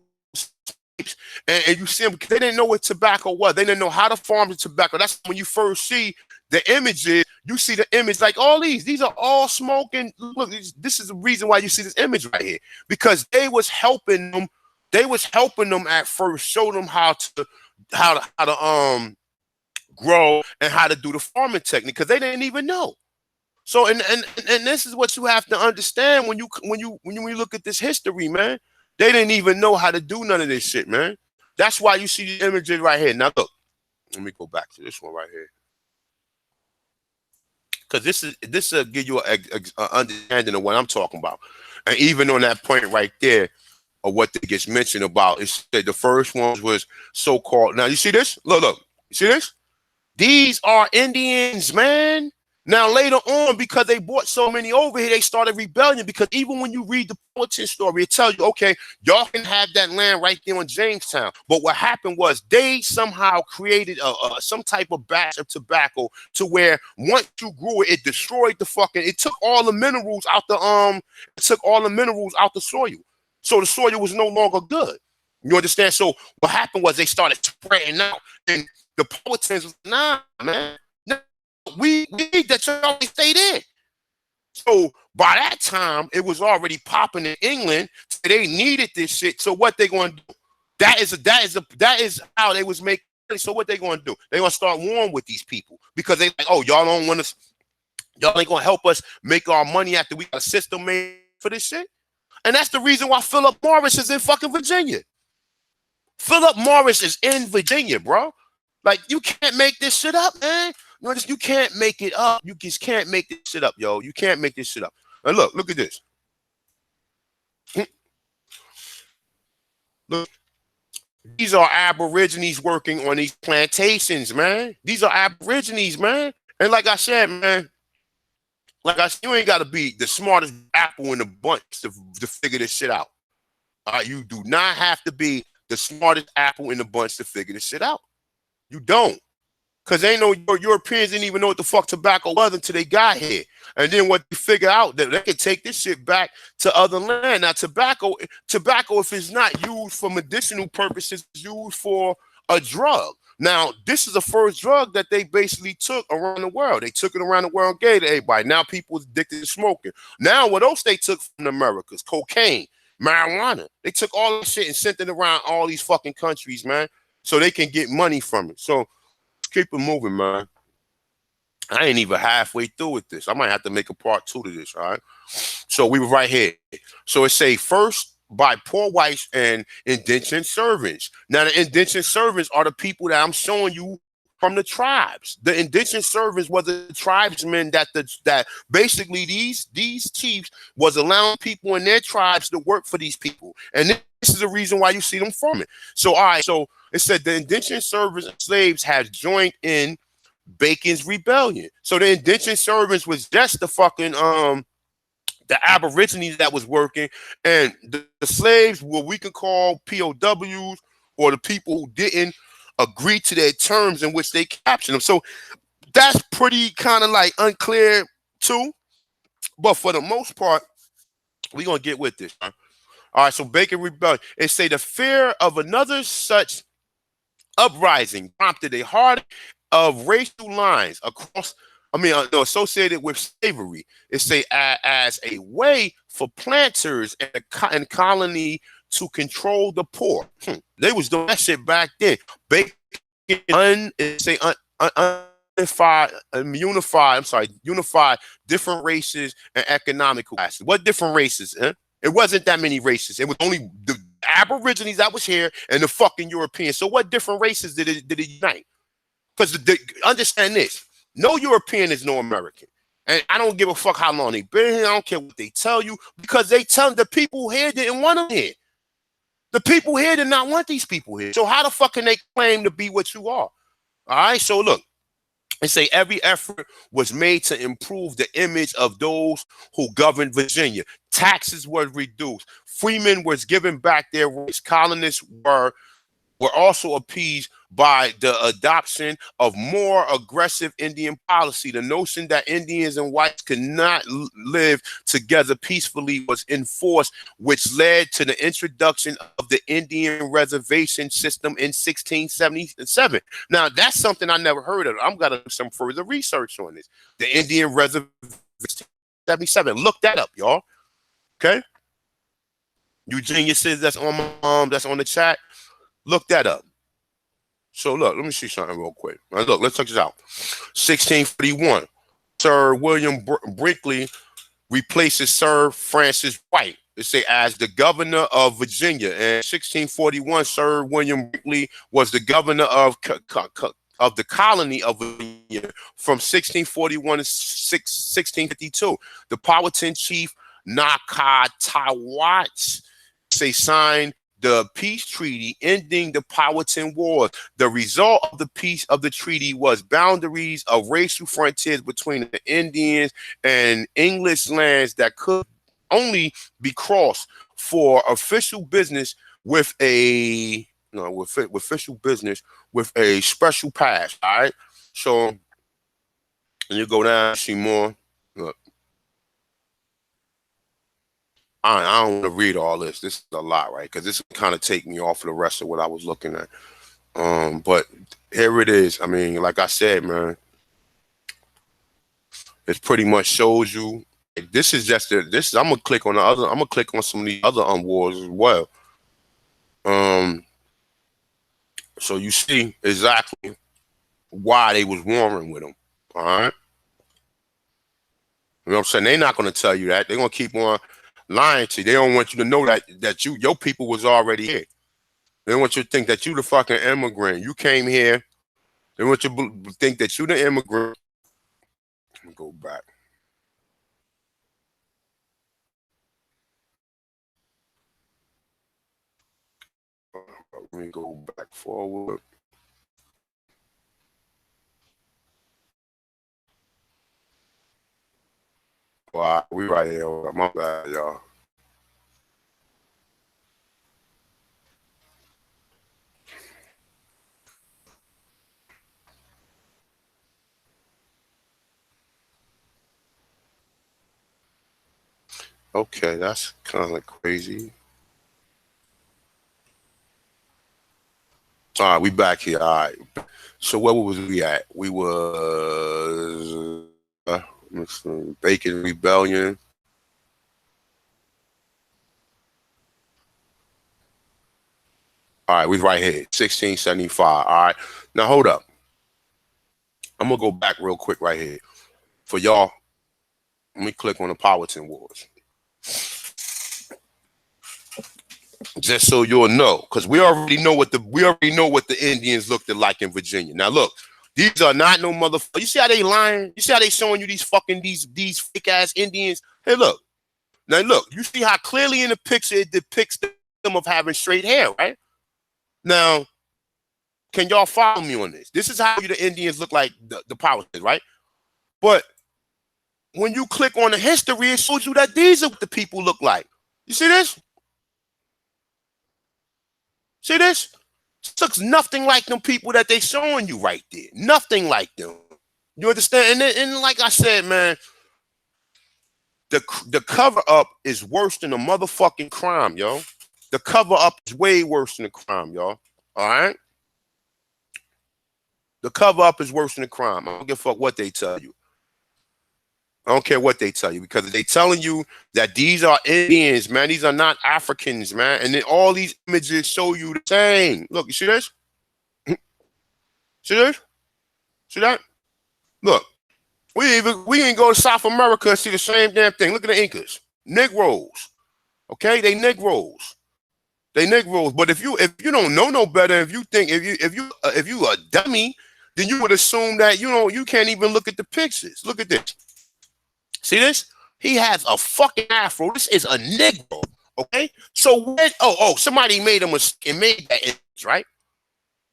and you see them because they didn't know what tobacco was. They didn't know how to farm the tobacco. That's when you first see the images. You see the image like all these are all smoking. Look, this is the reason why you see this image right here, because they was helping them. They was helping them at first, show them how to grow and how to do the farming technique, because they didn't even know. So and this is what you have to understand when you look at this history, man. They didn't even know how to do none of this shit, man. That's why you see the images right here. Now look, let me go back to this one right here, because this will give you an understanding of what I'm talking about. And even on that point right there of what that gets mentioned about, it's that the first ones was so-called. Now you see this? Look, you see this? These are Indians, man. Now, later on, because they brought so many over here, they started rebellion. Because even when you read the Fulton story, it tells you, okay, y'all can have that land right there in Jamestown. But what happened was they somehow created some type of batch of tobacco to where once you grew it, it destroyed the fucking. It took all the minerals out the soil. So the soil was no longer good. You understand? So what happened was they started spreading out, and the Puritans was nah, man. We need that y'all stayed in. So by that time, it was already popping in England. So they needed this shit. So what they going to do? That is how they was making So what they gonna do? They gonna start warring with these people because they like, oh, y'all don't want us, y'all ain't gonna help us make our money after we got a system made for this shit. And that's the reason why Philip Morris is in fucking Virginia. Philip Morris is in Virginia, bro. Like, you can't make this shit up, man. You can't make it up. You just can't make this shit up, yo. You can't make this shit up. And look at this. Look, these are Aborigines working on these plantations, man. These are Aborigines, man. And like I said, man, you ain't got to be the smartest apple in the bunch to figure this shit out. All right, you do not have to be the smartest apple in the bunch to figure this shit out. You don't. Because ain't no Europeans didn't even know what the fuck tobacco was until they got here. And then what they figure out that they can take this shit back to other land. Now, tobacco, if it's not used for medicinal purposes, it's used for a drug. Now, this is the first drug that they basically took around the world. They took it around the world and gave it to everybody. Now people are addicted to smoking. Now, what else they took from the Americas? Cocaine, marijuana. They took all this shit and sent it around all these fucking countries, man, so they can get money from it. So keep it moving, man. I ain't even halfway through with this. I might have to make a part 2 to this, all right? So we were right here. So it say first by poor whites and indentured servants. Now, the indentured servants are the people that I'm showing you from the tribes. The indentured servants were the tribesmen that basically these chiefs was allowing people in their tribes to work for these people. And this is the reason why you see them farming. So, all right, so it said the indentured servants and slaves had joined in Bacon's rebellion. So the indentured servants was just the fucking the Aborigines that was working, and the slaves, what we could call POWs, or the people who didn't agree to their terms in which they captured them. So that's pretty kind of like unclear too. But for the most part, we're gonna get with this. Huh? All right, so Bacon rebellion. It say the fear of another such uprising prompted a hardening of racial lines across, associated with slavery. It say as a way for planters and colony to control the poor. They was doing that shit back then. Bacon unified different races and economic classes. What different races? It wasn't that many races. It was only the Aborigines that was here and the fucking Europeans. So what different races did it unite? Because understand this, no European is no American. And I don't give a fuck how long they've been here. I don't care what they tell you, because they tell the people here didn't want them here. The people here did not want these people here. So how the fuck can they claim to be what you are? All right, so look. They say every effort was made to improve the image of those who governed Virginia. Taxes were reduced. Freemen was given back their rights. Colonists were also appeased by the adoption of more aggressive Indian policy. The notion that Indians and whites could not live together peacefully was enforced, which led to the introduction of the Indian reservation system in 1677. Now, that's something I never heard of. I'm going to do some further research on this. The Indian reservation 77. Look that up, y'all. Okay? You geniuses that's on the chat, look that up. So look, let me see something real quick. Now look, let's check this out. 1641, Sir William Brinkley replaces Sir Francis White. They say as the governor of Virginia. In 1641, Sir William Brinkley was the governor of the colony of Virginia from 1641 to 1652. The Powhatan chief Nakatawats signed the peace treaty ending the Powhatan Wars. The result of the peace of the treaty was boundaries of racial frontiers between the Indians and English lands that could only be crossed for official business with a special pass. All right, so and you go down, see more. Look. I don't want to read all this. This is a lot, right? Because this kind of take me off of the rest of what I was looking at. But here it is. I mean, like I said, man, it pretty much shows you. This is just this. I'm gonna click on the other. I'm gonna click on some of the other wars as well. So you see exactly why they was warring with them. All right. You know what I'm saying? They're not going to tell you that. They're going to keep on lying to you. They don't want you to know that your people was already here. They want you to think that you the fucking immigrant. You came here. They want you to think that you the immigrant. Let me go back. Let me go back forward. Wow, we right here. My bad, y'all. Okay, that's kind of crazy. All right, we back here. All right. So where was we at? We was Bacon Rebellion. All right, we right here, 1675. All right, now hold up. I'm gonna go back real quick right here for y'all. Let me click on the Powhatan Wars, just so you'll know, because we already know what the Indians looked like in Virginia. Now look, these are not no motherfuckers. You see how they lying? You see how they showing you these fake ass Indians? Hey, look. Now look, you see how clearly in the picture it depicts them of having straight hair, right? Now, can y'all follow me on this? This is how the Indians look like the Powhatan, right? But when you click on the history, it shows you that these are what the people look like. You see this? See this? This looks nothing like them people that they showing you right there. Nothing like them. You understand? And like I said, man, the cover up is worse than a motherfucking crime, yo. The cover up is way worse than the crime, y'all. All right? The cover up is worse than the crime. I don't give a fuck what they tell you. I don't care what they tell you, because they telling you that these are Indians, man. These are not Africans, man. And then all these images show you the same. Look, you see this? See this? See that? Look, we can go to South America and see the same damn thing. Look at the Incas, Negroes. Okay, they Negroes. They Negroes. But if you don't know no better, if you a dummy, then you would assume that you can't even look at the pictures. Look at this. See this? He has a fucking afro. This is a Negro. Okay? So when somebody made a mistake and made that image, right?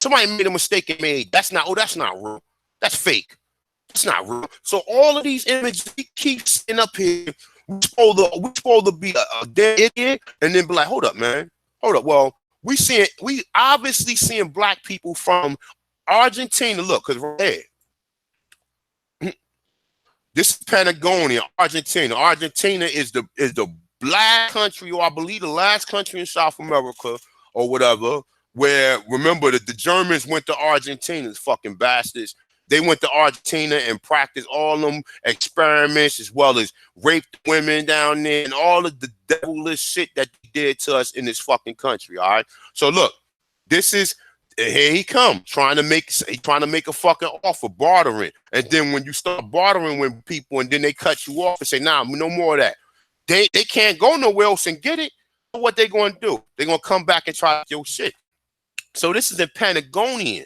Somebody made a mistake and made that's not real. That's fake. That's not real. So all of these images he keeps sitting up here. We supposed to be a dead idiot and then be like, hold up, man. Hold up. Well, we obviously seeing black people from Argentina. Look, because right here. This is Patagonia, Argentina. Argentina is the black country, or I believe the last country in South America or whatever, where, remember that the Germans went to Argentina, fucking bastards. They went to Argentina and practiced all them experiments, as well as raped women down there and all of the devilish shit that they did to us in this fucking country. All right. So look, this is here he come trying to make a fucking offer, bartering. And then when you start bartering with people and then they cut you off and say, nah, no more of that. They can't go nowhere else and get it. What they going to do? They're going to come back and try your shit. So this is in Patagonian,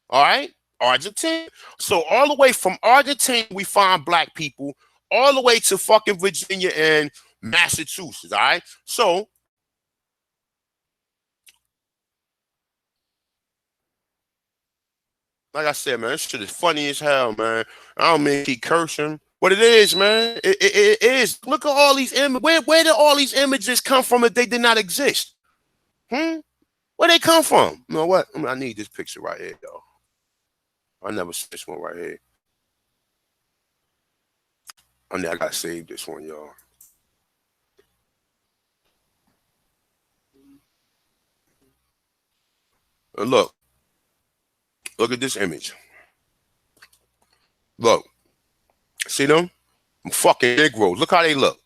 all right? Argentina. So all the way from Argentina, we find black people all the way to fucking Virginia and Massachusetts, all right? So like I said, man, this shit is funny as hell, man. I don't mean to keep cursing, but it is, man. It is. Look at all these images. Where did all these images come from if they did not exist? Where they come from? You know what? I need this picture right here, though. I never see this one right here. I gotta save this one, y'all. And look at this image. Look, see them? I'm fucking Negroes. Look how they look.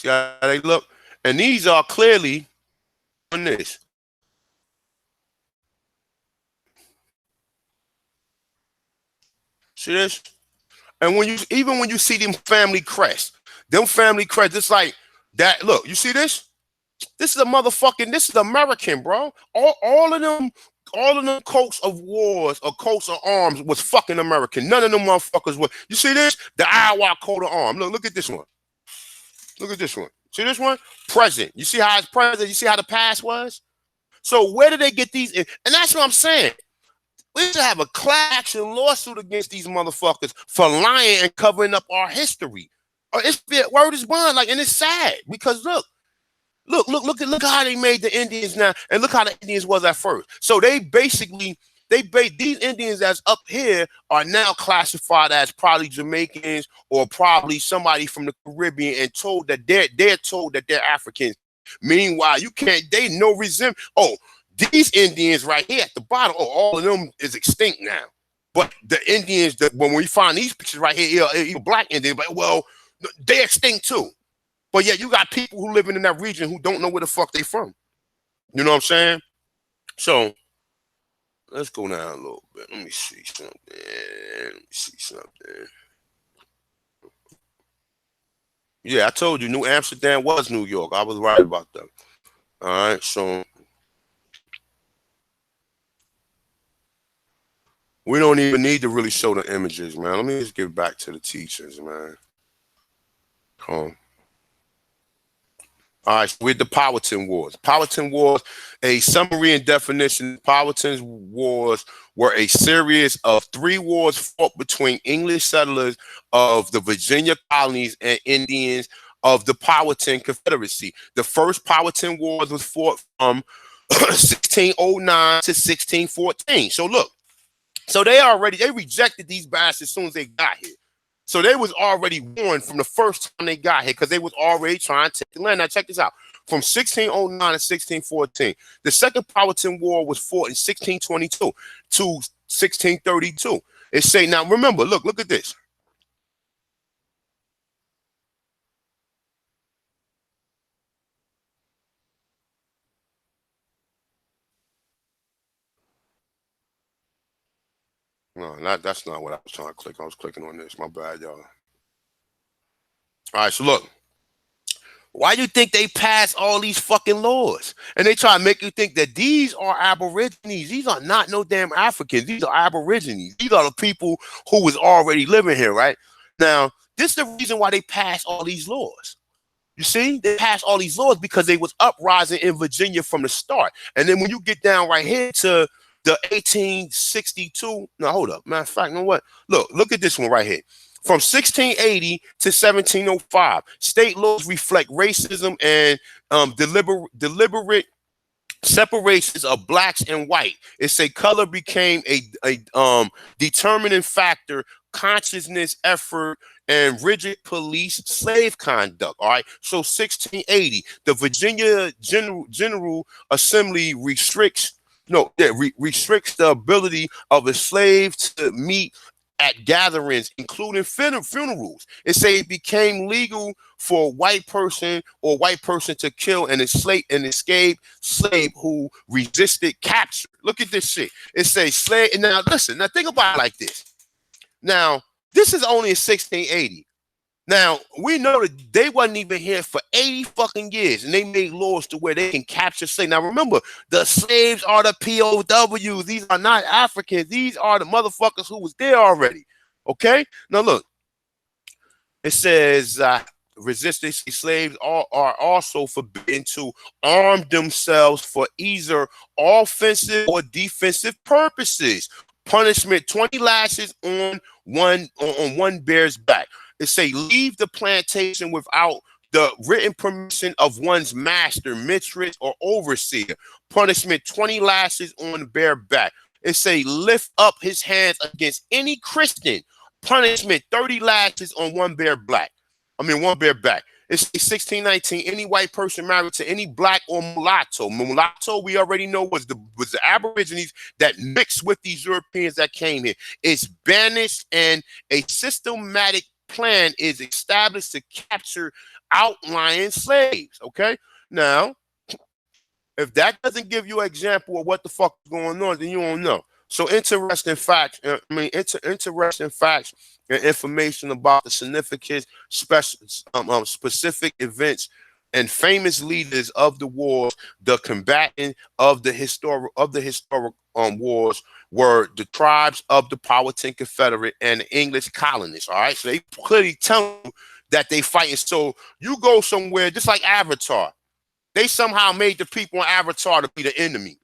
See how they look? And these are clearly on this. See this? And even when you see them family crests, it's like that. Look, you see this? This is a motherfucking. This is American, bro. All of them coats of wars or coats of arms was fucking American. None of them motherfuckers were. You see this? The Iowa coat of arms. Look at this one. Look at this one. See this one? Present. You see how it's present? You see how the past was? So where did they get these? And that's what I'm saying. We should have a class action lawsuit against these motherfuckers for lying and covering up our history. It's word is bond, like, and it's sad because look how they made the Indians now, and look how the Indians was at first. So they basically these Indians that's up here are now classified as probably Jamaicans or probably somebody from the Caribbean, and told that they're told that they're Africans. Meanwhile, they no resemble. Oh, these Indians right here at the bottom, all of them is extinct now. But the Indians, when we find these pictures right here, even black Indians, but well, they're extinct too. But yeah, you got people who living in that region who don't know where the fuck they from. You know what I'm saying? So let's go down a little bit. Let me see something. Yeah, I told you New Amsterdam was New York. I was right about that. All right, so we don't even need to really show the images, man. Let me just get back to the teachers, man. All right, with the Powhatan Wars. Powhatan Wars, a summary and definition. Powhatan Wars were a series of 3 wars fought between English settlers of the Virginia colonies and Indians of the Powhatan Confederacy. The first Powhatan Wars was fought from 1609 to 1614. So look, so they rejected these bastards as soon as they got here. So they was already warned from the first time they got here because they was already trying to take the land. Now check this out. From 1609 to 1614, the Second Powhatan War was fought in 1622 to 1632. It say, now remember, look at this. No, that's not what I was trying to click. I was clicking on this. My bad, y'all. All right, so look. Why do you think they pass all these fucking laws? And they try to make you think that these are Aborigines. These are not no damn Africans. These are Aborigines. These are the people who was already living here, right? Now, this is the reason why they pass all these laws. You see, they passed all these laws because they was uprising in Virginia from the start. And then when you get down right here to the 1862, no, hold up. Matter of fact, you know what? Look at this one right here. From 1680 to 1705, state laws reflect racism and deliberate separations of blacks and white. It's a color became a determining factor, consciousness, effort, and rigid police slave conduct. All right. So 1680, the Virginia General Assembly restricts the ability of a slave to meet at gatherings, including funerals. It say it became legal for a white person to kill an escaped slave who resisted capture. Look at this shit. It says slave. And now listen, now think about it like this. Now, this is only in 1680. Now, we know that they wasn't even here for 80 fucking years, and they made laws to where they can capture slaves. Now, remember, the slaves are the POWs. These are not Africans. These are the motherfuckers who was there already. Okay? Now, look. It says resistance slaves are also forbidden to arm themselves for either offensive or defensive purposes. Punishment: 20 lashes on one bear's back. It say leave the plantation without the written permission of one's master, mistress, or overseer. Punishment: 20 lashes on the bear back. It say lift up his hands against any Christian. Punishment: 30 lashes on one bear back. It's 1619. Any white person married to any black or mulatto. Mulatto, we already know, was the Aborigines that mixed with these Europeans that came here. It's banished, and a systematic plan is established to capture outlying slaves. Okay, now if that doesn't give you an example of what the fuck is going on, then you don't know. So interesting facts. Interesting facts and information about the significant, specific events and famous leaders of the wars. The combatant of the historic wars were the tribes of the Powhatan Confederate and the English colonists. All right, so they clearly tell you that they fighting. So you go somewhere just like Avatar. They somehow made the people on Avatar to be the enemy.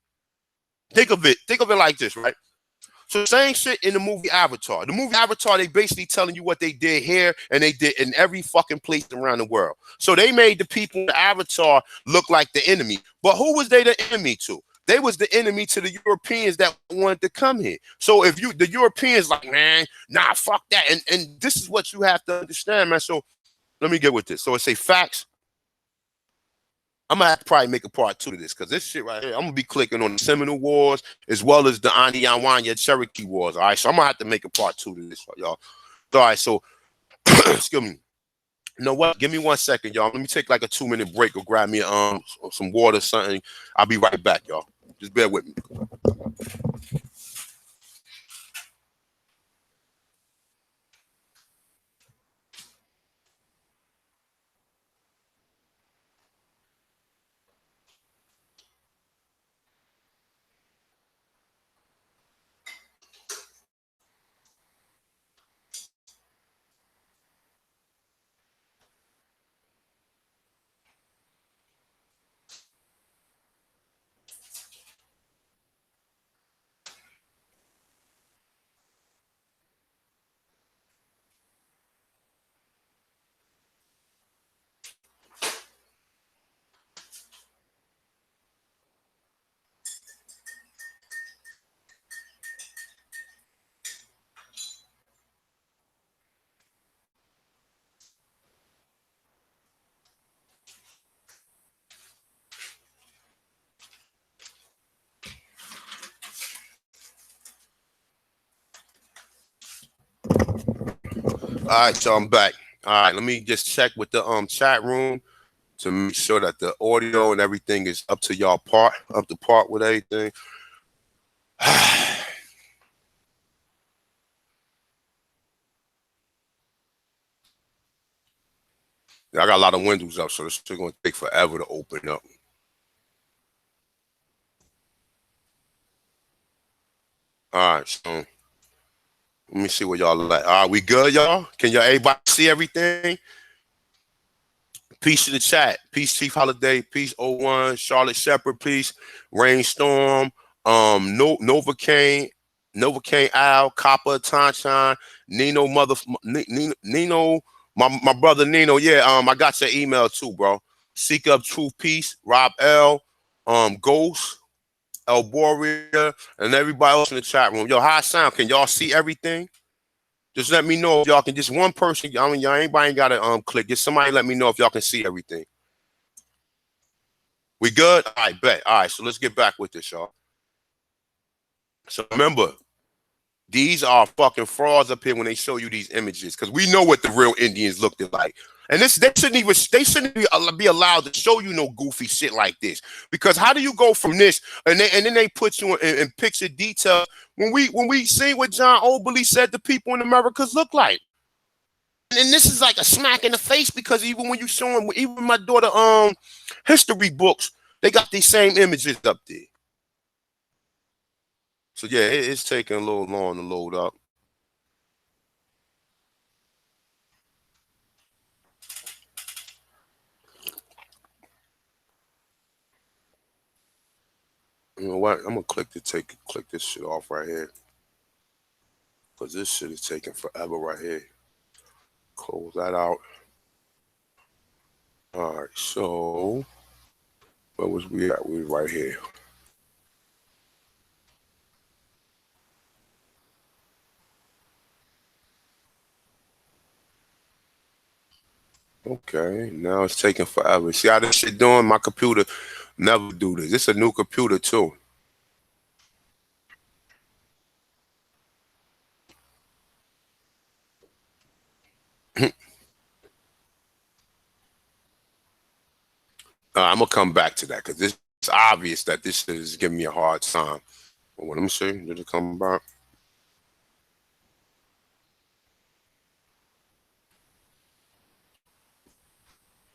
Think of it. Think of it like this, right? So same shit in the movie Avatar. The movie Avatar, they basically telling you what they did here and they did in every fucking place around the world. So they made the people in the Avatar look like the enemy. But who was they the enemy to? They was the enemy to the Europeans that wanted to come here. So if the Europeans like, man, nah, fuck that. And this is what you have to understand, man. So let me get with this. So it say facts. I'm gonna have to probably make a part 2 to this because this shit right here, I'm gonna be clicking on the Seminole Wars as well as the Aniawanya Cherokee Wars. All right, so I'm gonna have to make a part 2 to this, y'all. All right, so excuse me. You know what? Give me 1 second, y'all. Let me take like a 2-minute break or grab me some water, or something. I'll be right back, y'all. Just bear with me. All right, so I'm back. All right, let me just check with the chat room to make sure that the audio and everything is up to y'all up to part with everything. I got a lot of windows up, so this is going to take forever to open up. All right, so let me see what y'all like. All right, we good, y'all? Can y'all everybody see everything? Peace to the chat. Peace, Chief Holiday. Peace, O1. Charlotte Shepherd. Peace, Rainstorm. Novocaine. Novocaine Al. Copper. Tanchan. Nino. Nino. My brother Nino. Yeah. I got your email too, bro. Seek Up Truth Peace. Rob L. Ghost. Alboria, and everybody else in the chat room. Yo, how I sound? Can y'all see everything? Just let me know if y'all can. Just one person. I mean, y'all anybody ain't gotta click. Just somebody let me know if y'all can see everything. We good? All right, bet. All right, so let's get back with this, y'all. So remember, these are fucking frauds up here when they show you these images, because we know what the real Indians looked like. And this, they shouldn't be allowed to show you no goofy shit like this. Because how do you go from this and then they put you in picture detail when we see what John Oberly said the people in Americas look like? And this is like a smack in the face, because even when you show them, even my daughter history books, they got these same images up there. So yeah, it's taking a little long to load up. You know what? I'm gonna click this shit off right here, because this shit is taking forever right here. Close that out. All right, so where was we at? We was right here. Okay, now it's taking forever. See how this shit doing? My computer never do this. It's a new computer too. I'm gonna come back to that because it's obvious that this is giving me a hard time. Well, let me see. Did it come back?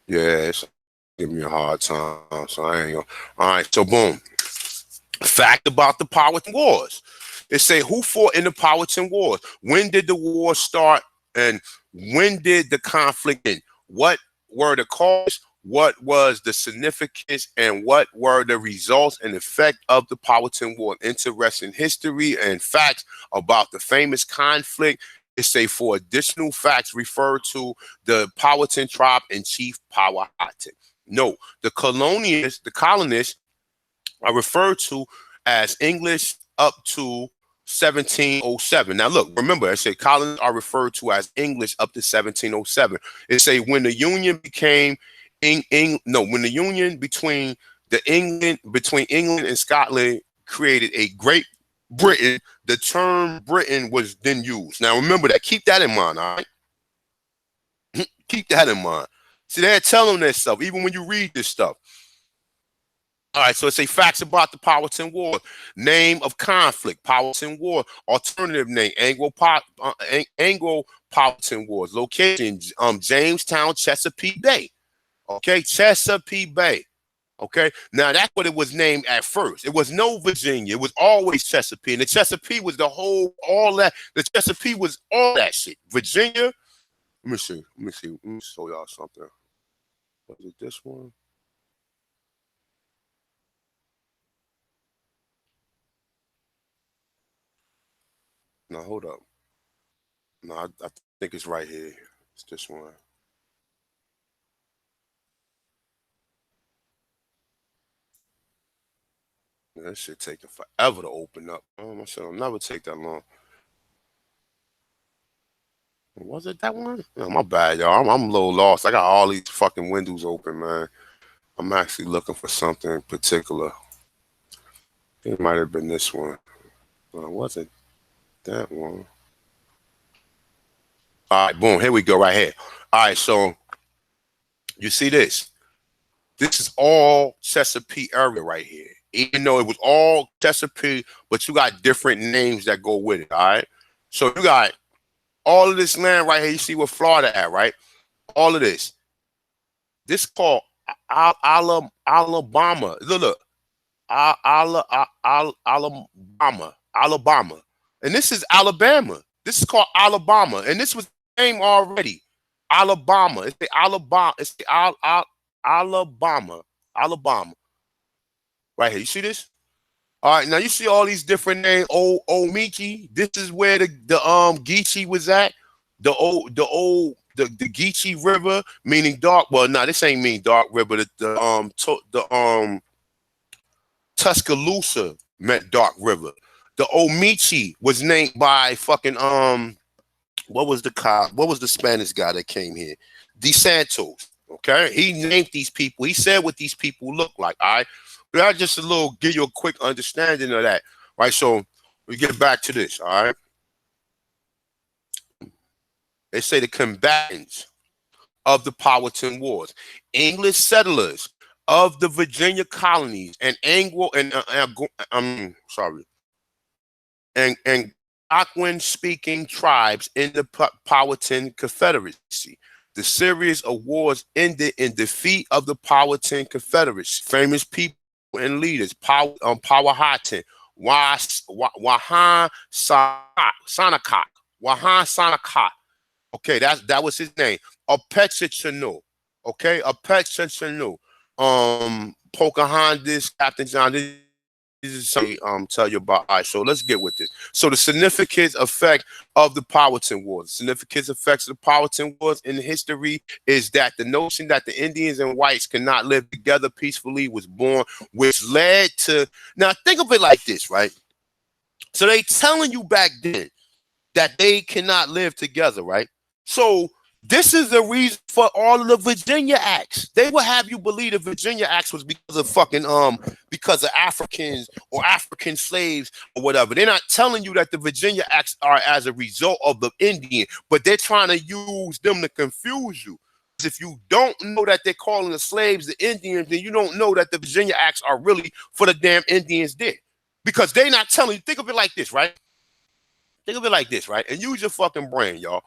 Yeah, it's giving me a hard time. So I ain't gonna. All right. So boom. Fact about the Powhatan Wars. It say who fought in the Powhatan Wars? When did the war start? And when did the conflict end? What were the causes? What was the significance? And what were the results and effect of the Powhatan War? Interesting history and facts about the famous conflict. It say for additional facts refer to the Powhatan tribe and Chief Powhatan. No, the colonists are referred to as English up to 1707. Now, look, remember, I say colonists are referred to as English up to 1707. It say when the union became when the union between England and Scotland created a Great Britain, the term Britain was then used. Now, remember that. Keep that in mind. All right, keep that in mind. See, they're telling this stuff even when you read this stuff. All right, so it's a facts about the Powhatan War. Name of conflict, Powhatan War. Alternative name, Anglo-Powhatan Wars. Location, Jamestown, Chesapeake Bay. Okay, Chesapeake Bay. Okay, now that's what it was named at first. It was no Virginia. It was always Chesapeake. And the Chesapeake was all that. The Chesapeake was all that shit. Virginia. Let me see. Let me see. Let me show y'all something. Was it this one? No, hold up. No, I think it's right here. It's this one. Man, this shit taking forever to open up. My shit will never take that long. Was it that one? No, my bad, y'all. I'm a little lost. I got all these fucking windows open, man. I'm actually looking for something in particular. It might have been this one. No, it wasn't that one. All right, boom. Here we go, right here. All right, so you see this? This is all Chesapeake area right here. Even though it was all Chesapeake, but you got different names that go with it. All right. So you got all of this land right here. You see where Florida at, right? All of this. This called Alabama. Look, Alabama, Alabama, and this is Alabama. This is called Alabama, and this was named already. Alabama. It's the Alabama. It's the Alabama. Alabama. Right here. You see this? All right. Now you see all these different names. Old Michi. This is where the Geechee was at. The Geechee River, meaning dark. Well, no, this ain't mean dark river. The Tuscaloosa meant dark river. The Omichi was named by fucking what was the Spanish guy that came here? De Santos. Okay, he named these people. He said what these people look like. All right, but I just give you a quick understanding of that. Right, so we get back to this. All right, they say the combatants of the Powhatan Wars, English settlers of the Virginia colonies, and Anglo and sorry, and Algonquin-speaking tribes in the Powhatan Confederacy. The series of wars ended in defeat of the Powhatan Confederacy. Famous people and leaders: Powhatan, Wahan Sanakat, Wahan Sanakat. Okay, that was his name. Apetchinu. Okay, Apetchinu. Pocahontas, Captain John. This is something tell you about. All right, so let's get with this. So the significance effect of the Powhatan Wars. The significance effects of the Powhatan Wars in history is that the notion that the Indians and whites cannot live together peacefully was born, which led to, now think of it like this, right? So they telling you back then that they cannot live together, right? So this is the reason for all of the Virginia Acts. They will have you believe the Virginia Acts was because of fucking because of Africans or African slaves or whatever. They're not telling you that the Virginia Acts are as a result of the Indian, but they're trying to use them to confuse you. if you don't know that they're calling the slaves the Indians, then you don't know that the Virginia Acts are really for the damn Indians did. Because they're not telling you. Think of it like this, right? Think of it like this, right? And use your fucking brain, y'all.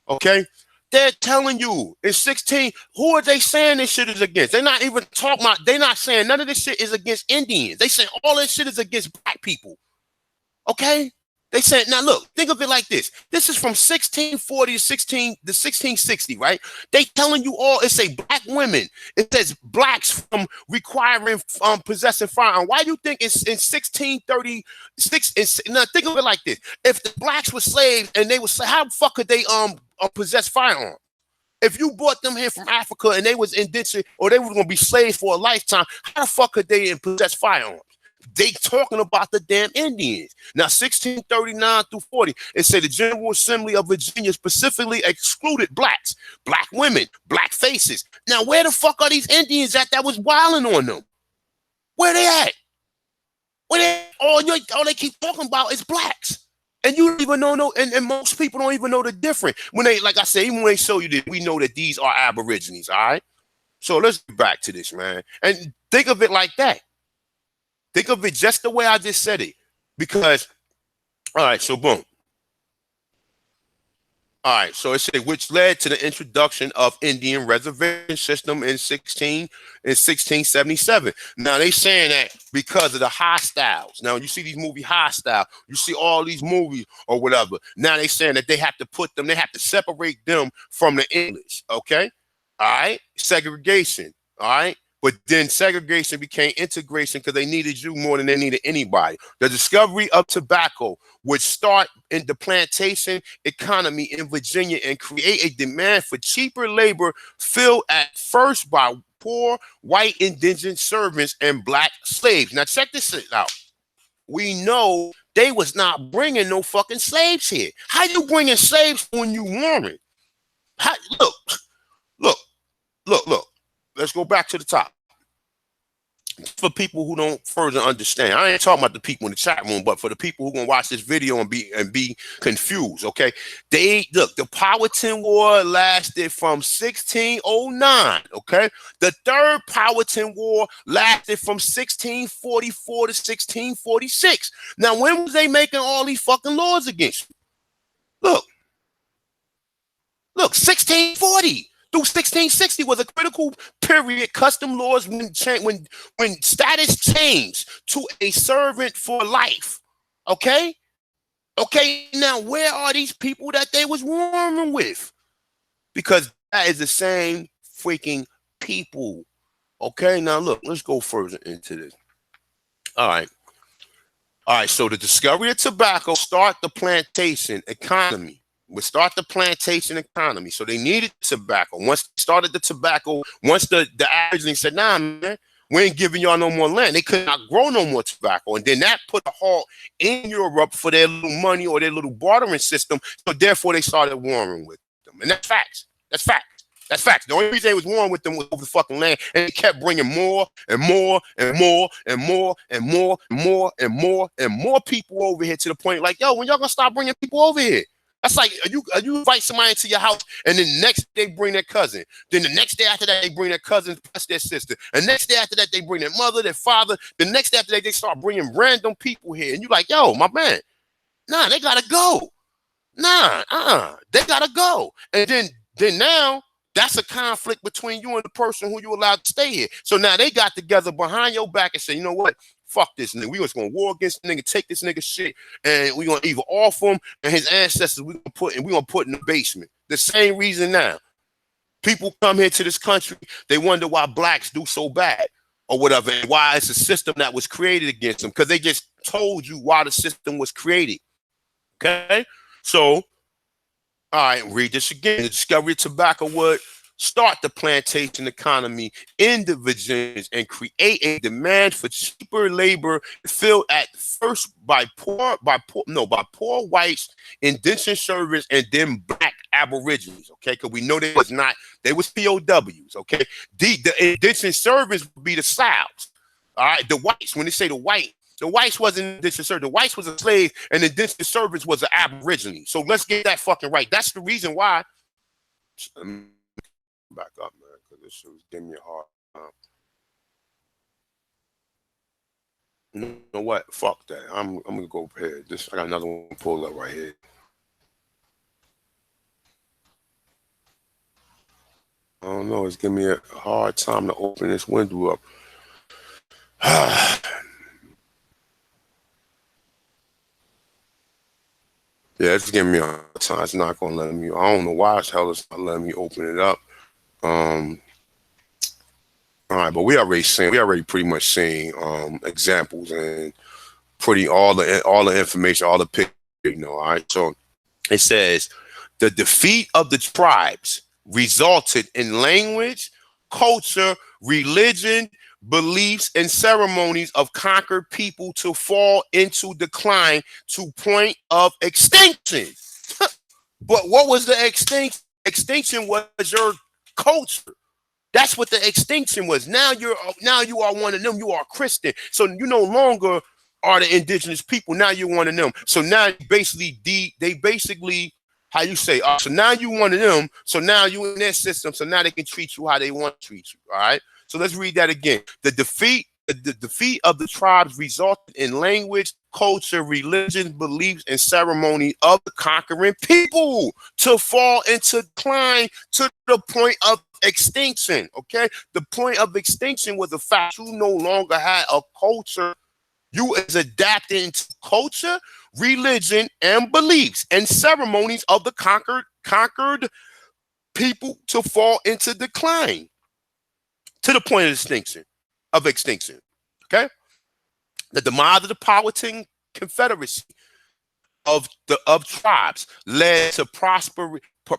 Okay? They're telling you in 16, who are they saying this shit is against? They're not even talking about, they're not saying none of this shit is against Indians. They saying all this shit is against black people. Okay? They said, now look, think of it like this. This is from 1640 to 1660, right? They telling you all, it say black women. It says blacks from requiring possessing firearm. Why do you think it's in 1636? Now think of it like this. If the blacks were slaves and they were, how the fuck could they possess firearm? If you brought them here from Africa and they was indentured or they were going to be slaves for a lifetime, how the fuck could they possess firearms? They talking about the damn Indians. Now, 1639 through 40, it said the General Assembly of Virginia specifically excluded blacks, black women, black faces. Now, where the fuck are these Indians at that was wilding on them? Where they at? Where they at? All they keep talking about is blacks. And you don't even know, and most people don't even know the difference. When they, like I said, even when they show you that, we know that these are Aborigines, all right? So let's get back to this, man. And think of it like that. Think of it just the way I just said it. Because, all right, so boom. All right, so it said, which led to the introduction of Indian reservation system in 1677. Now, they saying that because of the hostiles. Now, you see these movie Hostile, you see all these movies or whatever. Now, they saying that they have to put them, they have to separate them from the English, okay? All right, segregation, all right? But then segregation became integration because they needed you more than they needed anybody. The discovery of tobacco would start in the plantation economy in Virginia and create a demand for cheaper labor filled at first by poor white indigent servants and black slaves. Now check this out. We know they was not bringing no fucking slaves here. How you bringing slaves when you warring? Look. Let's go back to the top. For people who don't further understand, I ain't talking about the people in the chat room, but for the people who gonna watch this video and be confused, okay? They look, the Powhatan War lasted from 1609, okay? The third Powhatan War lasted from 1644 to 1646. Now, when was they making all these fucking laws against you? Look, 1640. Through 1660 was a critical period. Custom laws when status changed to a servant for life. Okay? Okay, now where are these people that they was warring with? Because that is the same freaking people. Okay, now look, let's go further into this. All right, so the discovery of tobacco start the plantation economy. We start the plantation economy. So they needed tobacco. Once they started the tobacco, once the Aborigines said, nah, man, we ain't giving y'all no more land. They could not grow no more tobacco. And then that put a halt in Europe for their little money or their little bartering system. So therefore they started warring with them. And that's facts. That's facts. That's facts. The only reason they was warring with them was over the fucking land. And they kept bringing more and more and more and more and more and more and more and more people over here to the point like, yo, when y'all gonna stop bringing people over here? That's like you invite somebody into your house, and then the next day they bring their cousin. Then the next day after that they bring their cousin plus their sister. And next day after that they bring their mother, their father. The next day after that they start bringing random people here, and you like, yo, my man, nah, they gotta go. Nah, they gotta go. And then now that's a conflict between you and the person who you allowed to stay here. So now they got together behind your back and say, you know what? Fuck this nigga. We was gonna war against the nigga, take this nigga shit, and we gonna either off him and his ancestors we gonna put in the basement. The same reason now. People come here to this country, they wonder why blacks do so bad or whatever, and why it's a system that was created against them, because they just told you why the system was created. Okay? So, all right, read this again. The discovery of tobacco would start the plantation economy in the Virginias and create a demand for cheaper labor filled at first by poor whites, indentured servants, and then black Aborigines. Okay, because we know they was POWs. Okay, the indentured servants would be the Sloughs. All right, the whites. When they say the whites wasn't indentured servant. The whites was a slave, and the indentured servants was an Aborigine. So let's get that fucking right. That's the reason why. back up, man, because this shit was giving me a hard time. You know what? Fuck that. I'm gonna go here. This I got another one pulled up right here. I don't know. It's giving me a hard time to open this window up. Yeah, it's giving me a hard time. It's not gonna let me. I don't know why the hell it's not letting me open it up. Um, all right, but we already pretty much seen examples and pretty all the information, all the pictures, you know. All right, so it says the defeat of the tribes resulted in language, culture, religion, beliefs, and ceremonies of conquered people to fall into decline to point of extinction. But what was the extinction? Extinction was your culture. That's what the extinction was. Now you are one of them. You are Christian. So you no longer are the indigenous people. Now you're one of them. So now they basically how you say, so now you one of them. So now you in their system. So now they can treat you how they want to treat you. All right. So let's read that again. The defeat of the tribes resulted in language, culture, religion, beliefs, and ceremony of the conquering people to fall into decline to the point of extinction. Okay, the point of extinction was the fact you no longer had a culture. You is adapting to culture, religion, and beliefs and ceremonies of the conquered people to fall into decline to the point of extinction. Okay, the demise of the Powhatan Confederacy of tribes led to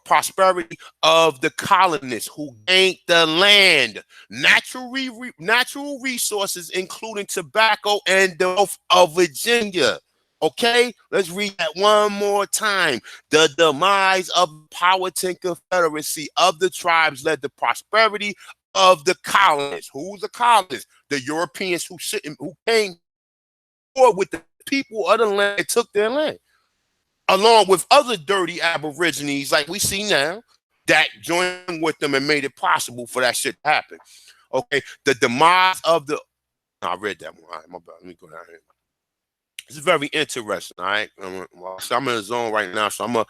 prosperity of the colonists who gained the land, natural resources, including tobacco and the wealth of Virginia. Okay, let's read that one more time. The demise of the Powhatan Confederacy of the tribes led to prosperity of the colonists. Who's the colonists? The Europeans who came with the people of the land and took their land, along with other dirty Aborigines like we see now that joined with them and made it possible for that shit to happen. Okay, the demise of the. I read that one. All right, my bad. Let me go down here. It's very interesting. All right, so I'm in the zone right now, so I'm gonna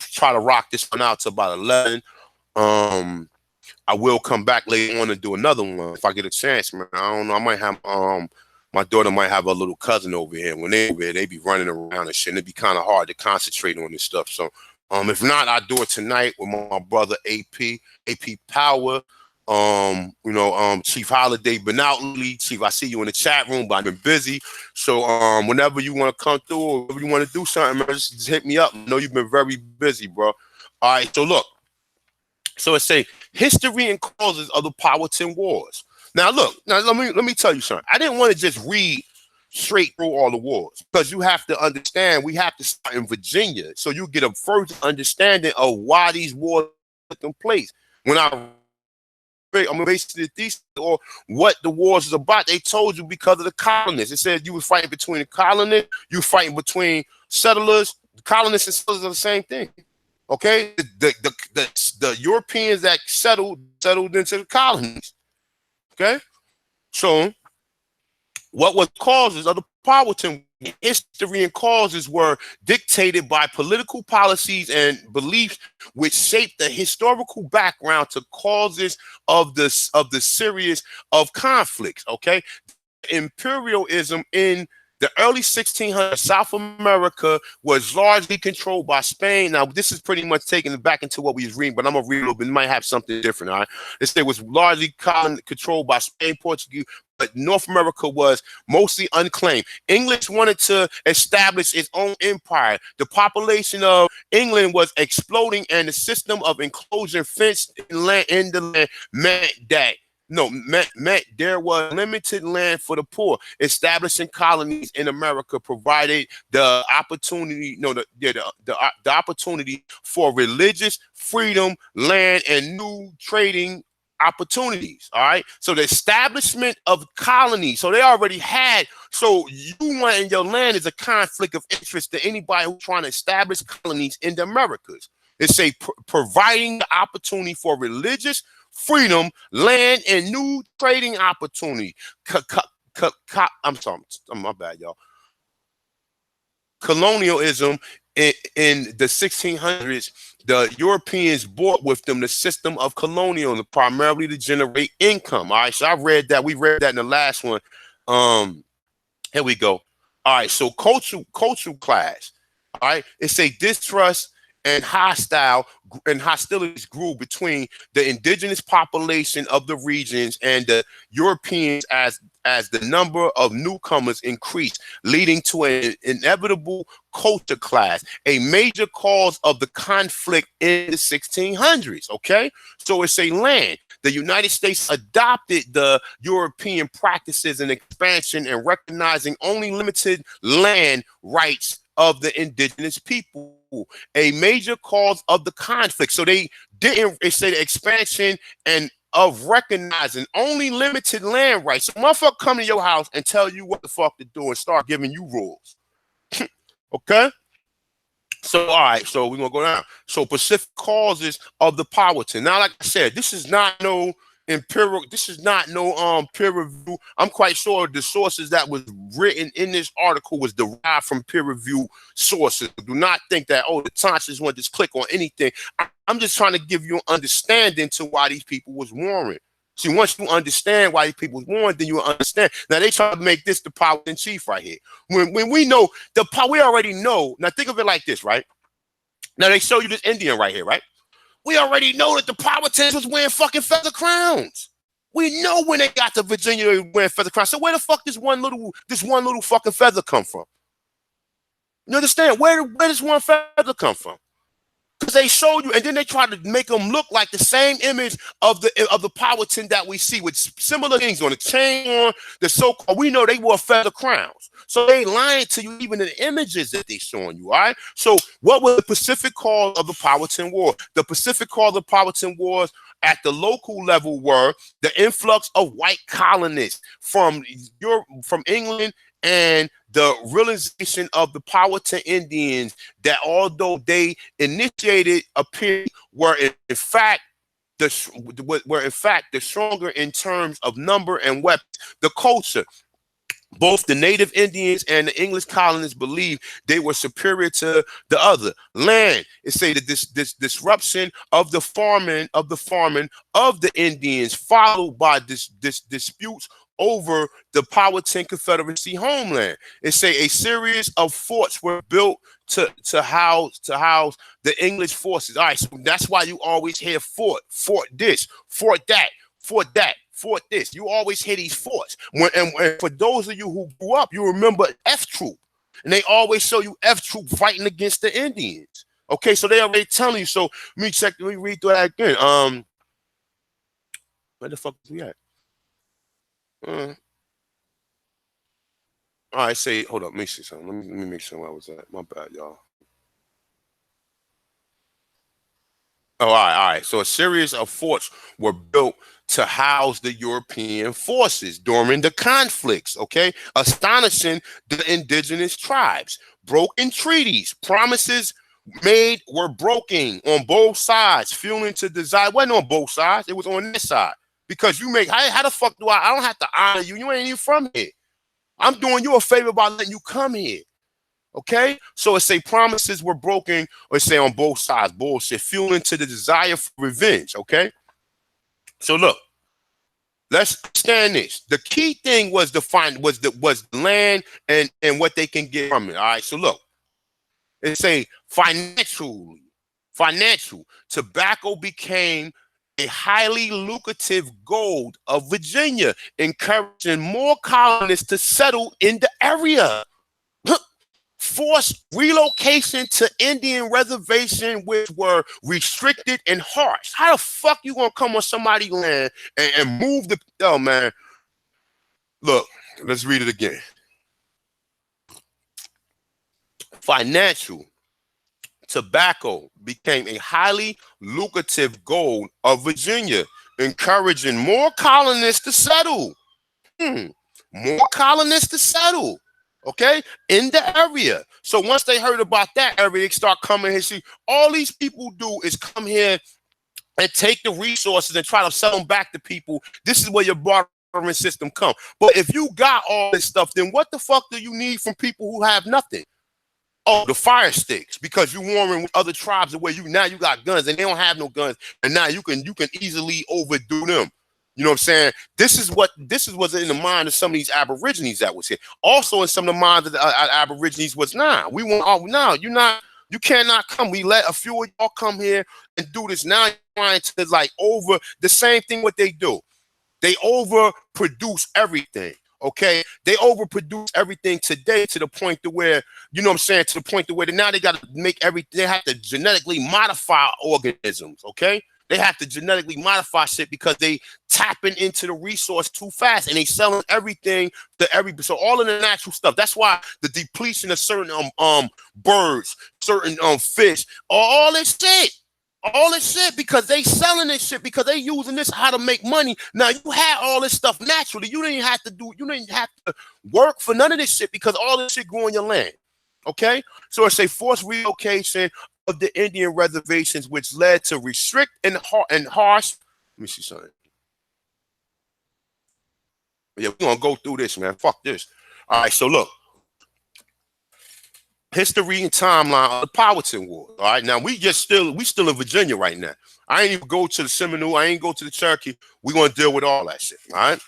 try to rock this one out to about 11. I will come back later on and do another one if I get a chance, man. I don't know. I might have my daughter might have a little cousin over here. When they over here, they be running around and shit. And it'd be kind of hard to concentrate on this stuff. So if not, I'll do it tonight with my brother AP Power. Chief Holiday been out lately. Chief, I see you in the chat room, but I've been busy. So whenever you want to come through or whenever you want to do something, man, just hit me up. I know you've been very busy, bro. All right, so look. So it say history and causes of the Powhatan Wars. Now look, let me tell you something. I didn't want to just read straight through all the wars because you have to understand we have to start in Virginia so you get a further understanding of why these wars took place. When I'm basically the thesis or what the wars is about, they told you because of the colonists. It said you were fighting between the colonists, you fighting between settlers. The colonists and settlers are the same thing. Okay, the Europeans that settled into the colonies. Okay, so what was causes of the Powhatan history and causes were dictated by political policies and beliefs which shaped the historical background to causes of the series of conflicts. Okay, imperialism in the early 1600s, South America was largely controlled by Spain. Now, this is pretty much taking it back into what we was reading, but I'm going to read a little bit. It might have something different, all right? It was largely controlled by Spain, Portuguese, but North America was mostly unclaimed. English wanted to establish its own empire. The population of England was exploding, and the system of enclosure fenced in the land meant there was limited land for the poor. Establishing colonies in America provided the opportunity, the opportunity for religious freedom, land, and new trading opportunities. All right. So the establishment of colonies. So they already had. So you wanting your land is a conflict of interest to anybody who's trying to establish colonies in the Americas. It's providing the opportunity for religious freedom, land, and new trading opportunity. I'm sorry, my bad, y'all. Colonialism in the 1600s, the Europeans brought with them the system of colonialism, primarily to generate income. All right, so I read that. We read that in the last one. Here we go. All right, so cultural class. All right, it's a distrust and hostilities grew between the indigenous population of the regions and the Europeans as the number of newcomers increased, leading to an inevitable culture clash, a major cause of the conflict in the 1600s. Okay, so it's a land. The United States adopted the European practices and expansion and recognizing only limited land rights of the indigenous people, a major cause of the conflict. So they say the expansion and of recognizing only limited land rights. So motherfucker come to your house and tell you what the fuck to do and start giving you rules. Okay? So, all right, so we're going to go down. So Pacific causes of the Powhatan. Now, like I said, this is not no empirical, this is not no peer review. I'm quite sure the sources that was written in this article was derived from peer review sources. Do not think that, oh, the Times just want to just click on anything. I'm just trying to give you an understanding to why these people was warring. See, once you understand why these people was warned, then you understand. Now they try to make this the Powhatan chief right here. When we know we already know. Now think of it like this, right? Now they show you this Indian right here, right? We already know that the Powhatans was wearing fucking feather crowns. We know when they got to Virginia, they were wearing feather crowns. So where the fuck this one little fucking feather come from? You understand? Where does one feather come from? Because they show you, and then they try to make them look like the same image of the Powhatan that we see with similar things on the chain, on the so-called. We know they wore feather crowns, so they lying to you even in the images that they showing you. All right. So what was the Pacific cause of the Powhatan War? The Pacific cause of the Powhatan Wars at the local level were the influx of white colonists from Europe, from England, and the realization of the Powhatan Indians that although they initiated a period were in fact the stronger in terms of number and weapons, the culture. Both the native Indians and the English colonists believed they were superior to the other. Land, it say that this disruption of the farming of the Indians, followed by disputes over the Powhatan Confederacy homeland. It say a series of forts were built to house the English forces. All right, so that's why you always hear fort this, fort that, fort that, fort this. You always hear these forts. And for those of you who grew up, you remember F Troop, and they always show you F Troop fighting against the Indians. Okay, so they already telling you. So let me read through that again. Where the fuck is we at? All right, say, hold up, let me see something. Let me make sure where I was at. My bad, y'all. Oh, all right. So a series of forts were built to house the European forces during the conflicts, okay? Astonishing the indigenous tribes. Broken treaties, promises made were broken on both sides, fueling to desire. It wasn't on both sides, it was on this side. Because you make, how the fuck do I don't have to honor you. You ain't even from here. I'm doing you a favor by letting you come here. Okay, so it say promises were broken, or it say on both sides, bullshit, fueling to the desire for revenge. Okay, so look, let's understand this. The key thing was the land and what they can get from it. All right, so look, it say financial tobacco became a highly lucrative gold of Virginia, encouraging more colonists to settle in the area. Forced relocation to Indian reservation, which were restricted and harsh. How the fuck you gonna come on somebody's land and move the? Oh man, look, let's read it again. Financial tobacco became a highly lucrative gold of Virginia, encouraging more colonists to settle. More colonists to settle. Okay, in the area. So once they heard about that area, they start coming here. See, all these people do is come here and take the resources and try to sell them back to people. This is where your bartering system comes. But if you got all this stuff, then what the fuck do you need from people who have nothing? Oh, the fire sticks, because you warring with other tribes where you got guns and they don't have no guns, and now you can easily overdo them. You know what I'm saying? This is what's in the mind of some of these Aborigines that was here. Also in some of the minds of the Aborigines was, nah, we want, oh, no, you cannot come. We let a few of y'all come here and do this. Now you're trying to like over the same thing what they do. They overproduce everything. Okay, they overproduce everything today to the point to where, you know what I'm saying, to the point to where now they got to make everything, they have to genetically modify organisms. Okay, they have to genetically modify shit because they tapping into the resource too fast and they selling everything to so all of the natural stuff. That's why the depletion of certain birds, certain fish, all this shit. All this shit, because they selling this shit, because they using this how to make money. Now you had all this stuff naturally. You didn't have to work for none of this shit because all this shit grew on your land. Okay? So it's a forced relocation of the Indian reservations, which led to restrict and harsh. Let me see something. Yeah, we're gonna go through this, man. Fuck this. All right, so look. History and timeline of the Powhatan War. All right, now we still in Virginia right now. I ain't even go to the Seminole. I ain't go to the Cherokee. We're gonna deal with all that shit. All right.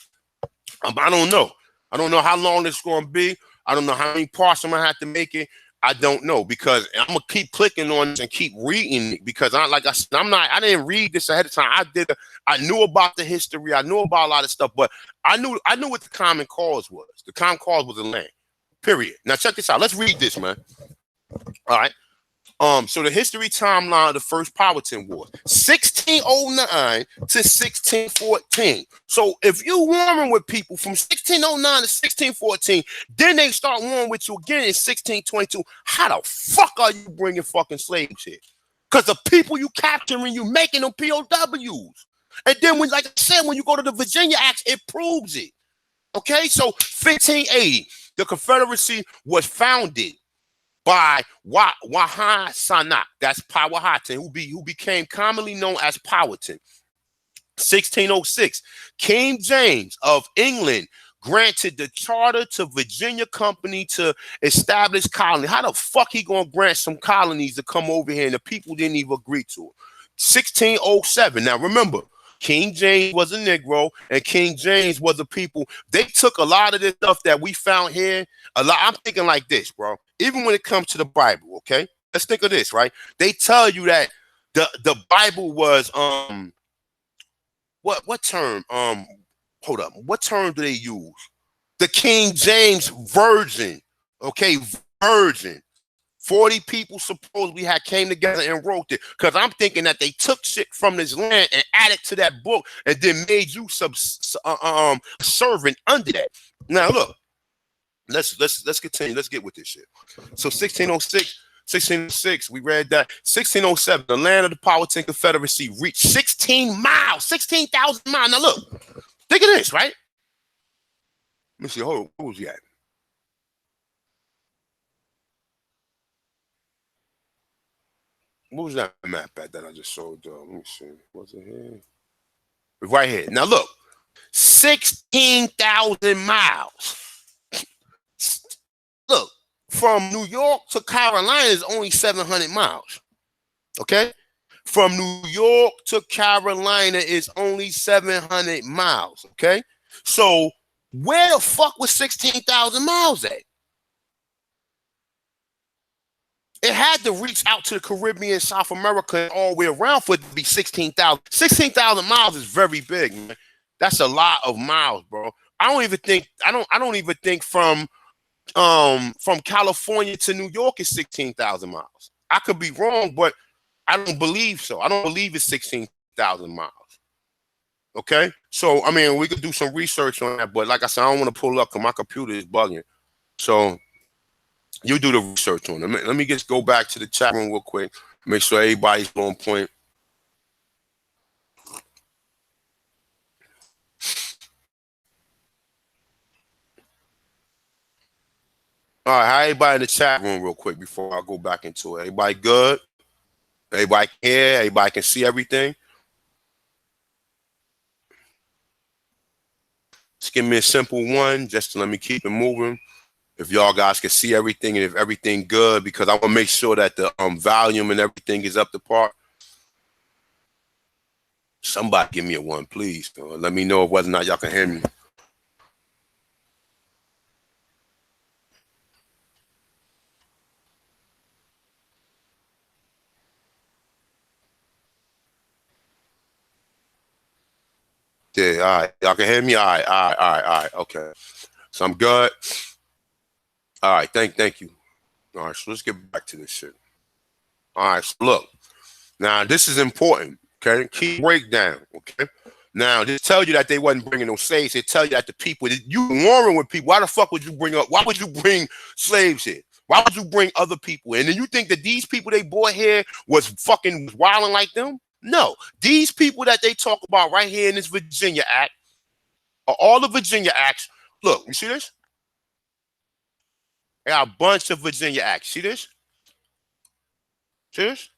I don't know. I don't know how long this is gonna be. I don't know how many parts I'm gonna have to make it. I don't know, because I'm gonna keep clicking on this and keep reading it, because I didn't read this ahead of time. I knew about the history. I knew about a lot of stuff, but I knew what the common cause was. The common cause was the land. Period. Now check this out. Let's read this, man. All right. So the history timeline of the first Powhatan War, 1609 to 1614. So if you warring with people from 1609 to 1614, then they start warring with you again in 1622. How the fuck are you bringing fucking slaves here? Because the people you capturing, you making them POWs. And then when, like I said, when you go to the Virginia Acts, it proves it. Okay, so 1580. The Confederacy was founded by Wahan Sanak, that's Powhatan, who became commonly known as Powhatan. 1606, King James of England granted the charter to Virginia Company to establish colony. How the fuck he gonna grant some colonies to come over here and the people didn't even agree to it? 1607. Now remember, King James was a Negro and King James was a people. They took a lot of this stuff that we found here. I'm thinking like this, bro. Even when it comes to the Bible, okay? Let's think of this, right? They tell you that the Bible was what term? Hold up. What term do they use? The King James Version. Okay, Version. 40 people supposedly came together and wrote it, because I'm thinking that they took shit from this land and added to that book and then made you servant under that. Now look, let's continue. Let's get with this shit. So 1606, we read that. 1607, the land of the Powhatan Confederacy reached 16 miles, 16,000 miles. Now look, think of this, right? Let me see. Hold on, what was he at? What was that map at that I just showed? Let me see. Was it here? Right here. Now look, 16,000 miles. Look, from New York to Carolina is only 700 miles. Okay? From New York to Carolina is only 700 miles. Okay? So where the fuck was 16,000 miles at? It had to reach out to the Caribbean, South America, and all the way around for it to be 16,000. 16,000 miles is very big, man. That's a lot of miles, bro. I don't even think from California to New York is 16,000 miles. I could be wrong, but I don't believe so. I don't believe it's 16,000 miles. Okay? So, I mean, we could do some research on that, but like I said, I don't want to pull up because my computer is bugging. So you do the research on it. Let me just go back to the chat room real quick. Make sure everybody's on point. All right, how everybody in the chat room real quick before I go back into it? Everybody good? Everybody can hear? Everybody can see everything? Just give me a simple one just to let me keep it moving. If y'all guys can see everything and if everything good, because I want to make sure that the volume and everything is up to par. Somebody give me a one, please. Let me know whether or not y'all can hear me. Yeah, all right. Y'all can hear me? All right, all right. Okay. So I'm good. All right, thank you. All right, so let's get back to this shit. All right, so look. Now, this is important, okay? Key breakdown, okay? Now, this tell you that they wasn't bringing no slaves. They tell you that the people, you warring with people. Why the fuck would you why would you bring slaves here? Why would you bring other people? And then you think that these people they brought here was fucking wilding like them? No. These people that they talk about right here in this Virginia Act are all the Virginia Acts. Look, you see this? They got a bunch of Virginia Acts. See this? See this?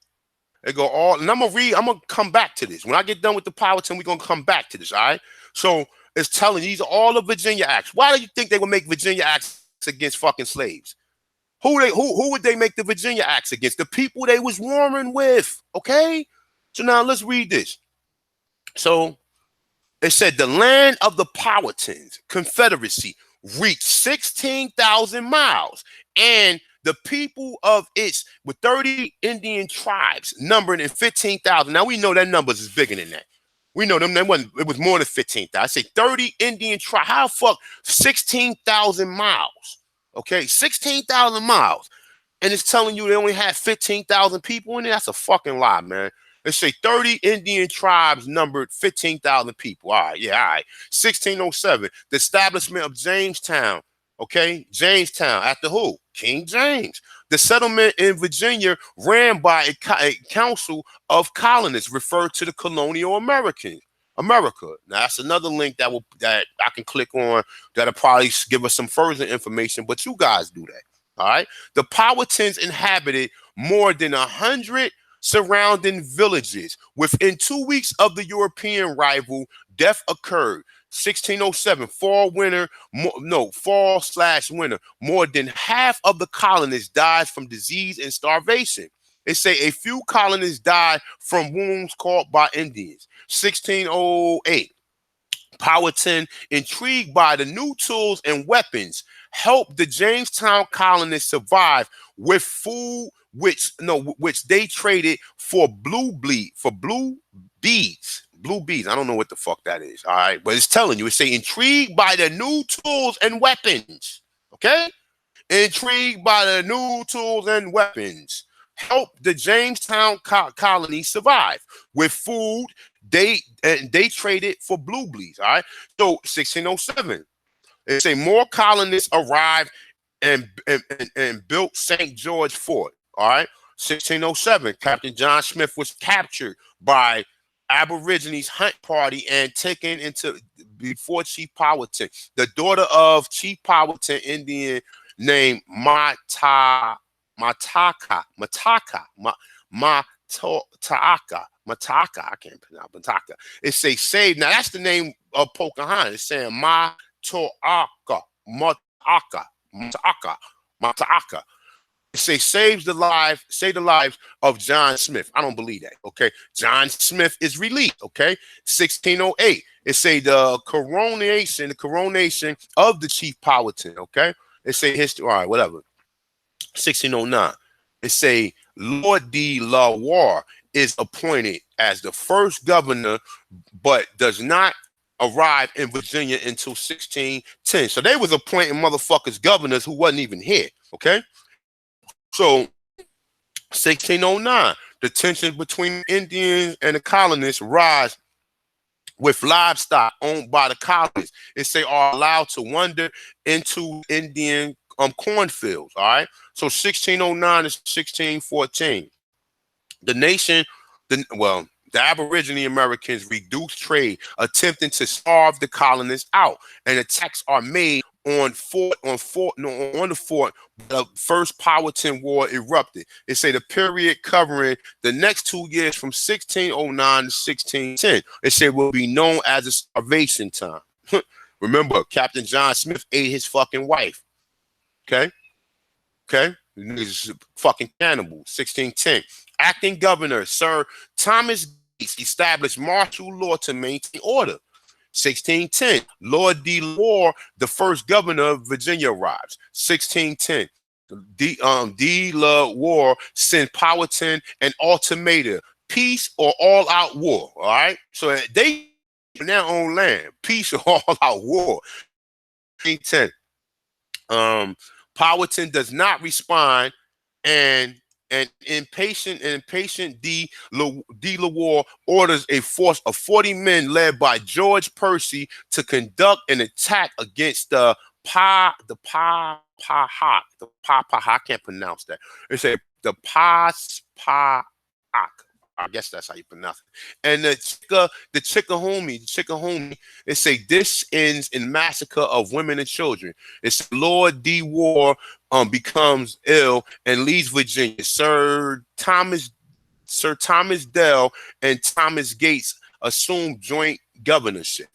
They go all, and I'm gonna come back to this. When I get done with the Powhatan, we're gonna come back to this, all right? So it's telling you these are all the Virginia Acts. Why do you think they would make Virginia Acts against fucking slaves? Who would they make the Virginia Acts against? The people they was warring with, okay? So now let's read this. So it said the land of the Powhatans Confederacy reached 16,000 miles, and the people of its with 30 Indian tribes numbering in 15,000. Now we know that numbers is bigger than that. We know them. It was more than 15,000. I say 30 Indian tribes. How the fuck 16,000 miles? Okay, 16,000 miles, and it's telling you they only had 15,000 people in it. That's a fucking lie, man. Let's say 30 Indian tribes numbered 15,000 people. All right, yeah, all right. 1607, the establishment of Jamestown. Okay, Jamestown after who? King James. The settlement in Virginia ran by a council of colonists referred to the colonial America. Now that's another link that I can click on that'll probably give us some further information. But you guys do that. All right. The Powhatans inhabited more than 100 surrounding villages. Within 2 weeks of the European arrival, death occurred. 1607, fall/winter. More than half of the colonists died from disease and starvation. They say a few colonists died from wounds caused by Indians. 1608, Powhatan, intrigued by the new tools and weapons, helped the Jamestown colonists survive with food, which they traded for blue beads. Blue beads. I don't know what the fuck that is. All right, but it's telling you. It's saying intrigued by the new tools and weapons. Okay, intrigued by the new tools and weapons, helped the Jamestown colony survive with food. They traded for blue beads. All right, so 1607. They say more colonists arrived and built St. George Fort. All right, 1607. Captain John Smith was captured by Aborigines hunt party and taken into before Chief Powhatan. The daughter of Chief Powhatan, Indian named Mataka. I can't pronounce Mataka. It say saved. Now that's the name of Pocahontas. It's saying Mataka. It say save the lives of John Smith. I don't believe that. Okay, John Smith is released. Okay, 1608. It say the coronation of the Chief Powhatan. Okay, it say history. All right, whatever. 1609. It say Lord de la Warr is appointed as the first governor, but does not arrive in Virginia until 1610. So they was appointing motherfuckers governors who wasn't even here. Okay. So 1609, the tensions between Indians and the colonists rise with livestock owned by the colonists. It say are allowed to wander into Indian cornfields. All right. So 1609 to 1614, the Aborigine Americans reduced trade, attempting to starve the colonists out, and attacks are made on the fort. The first Powhatan War erupted. It say the period covering the next 2 years from 1609 to 1610. It say will be known as a starvation time. Remember, Captain John Smith ate his fucking wife. Okay? Okay? This is fucking cannibal. 1610. Acting Governor Sir Thomas Gates established martial law to maintain order. 1610. Lord D. Moore, the first governor of Virginia, arrives. 1610. D. La War sent Powhatan an ultimatum: peace or all-out war. All right, so they in their own land, peace or all-out war. 1610. Powhatan does not respond, and impatient D. LaWar orders a force of 40 men led by George Percy to conduct an attack against the Papaha. I can't pronounce that. It's the Paspahak. I guess that's how you pronounce it. And the Chickahomie, it say this ends in massacre of women and children. It's Lord D. War becomes ill and leaves Virginia. Sir Thomas Dell and Thomas Gates assumed joint governorship.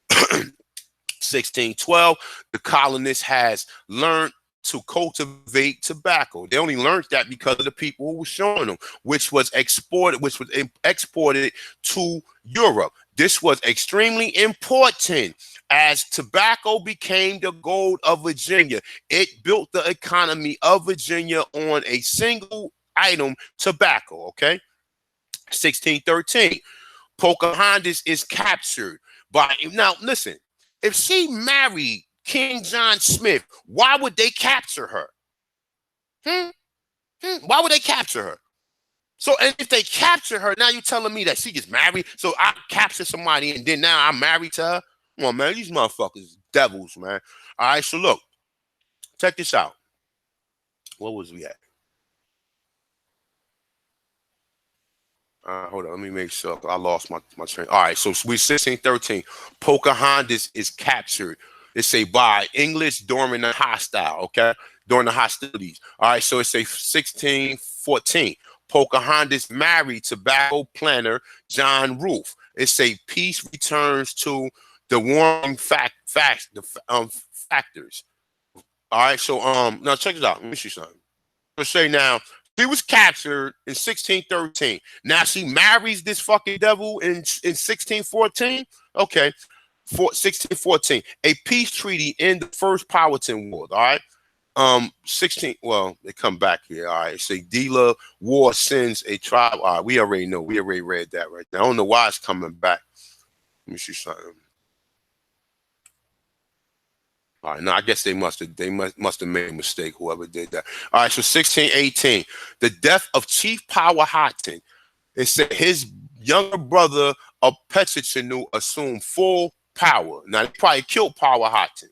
1612, the colonists has learned to cultivate tobacco. They only learned that because of the people who were showing them, which was exported to Europe. This was extremely important as tobacco became the gold of Virginia. It built the economy of Virginia on a single item, tobacco, okay? 1613, Pocahontas is captured by, now listen, if she married King John Smith, why would they capture her? Why would they capture her? So, and if they capture her, now you're telling me that she gets married, so I capture somebody and then now I'm married to her? Come on, man, these motherfuckers devils, man. All right, so look, check this out. What was we at? Hold on, let me make sure. I lost my train. All right, so we 1613. Pocahontas is captured. It's say by English during the during the hostilities. All right, so it's a 1614. Pocahontas married tobacco planter John Rolfe. It's a peace returns to the warring factors. All right, so now check this out. Let me see something. Let's say now she was captured in 1613. Now she marries this fucking devil in 1614. Okay, 1614. A peace treaty in the first Powhatan War. All right. 16. Well, they come back here. All right. Say Dela War sends a tribe. All right, we already know. We already read that right now. I don't know why it's coming back. Let me see something. All right, now I guess they must have made a mistake, whoever did that. All right, so 1618, the death of Chief Powhatan. It said his younger brother of Petitianu assumed full power. Now they probably killed Powhatan.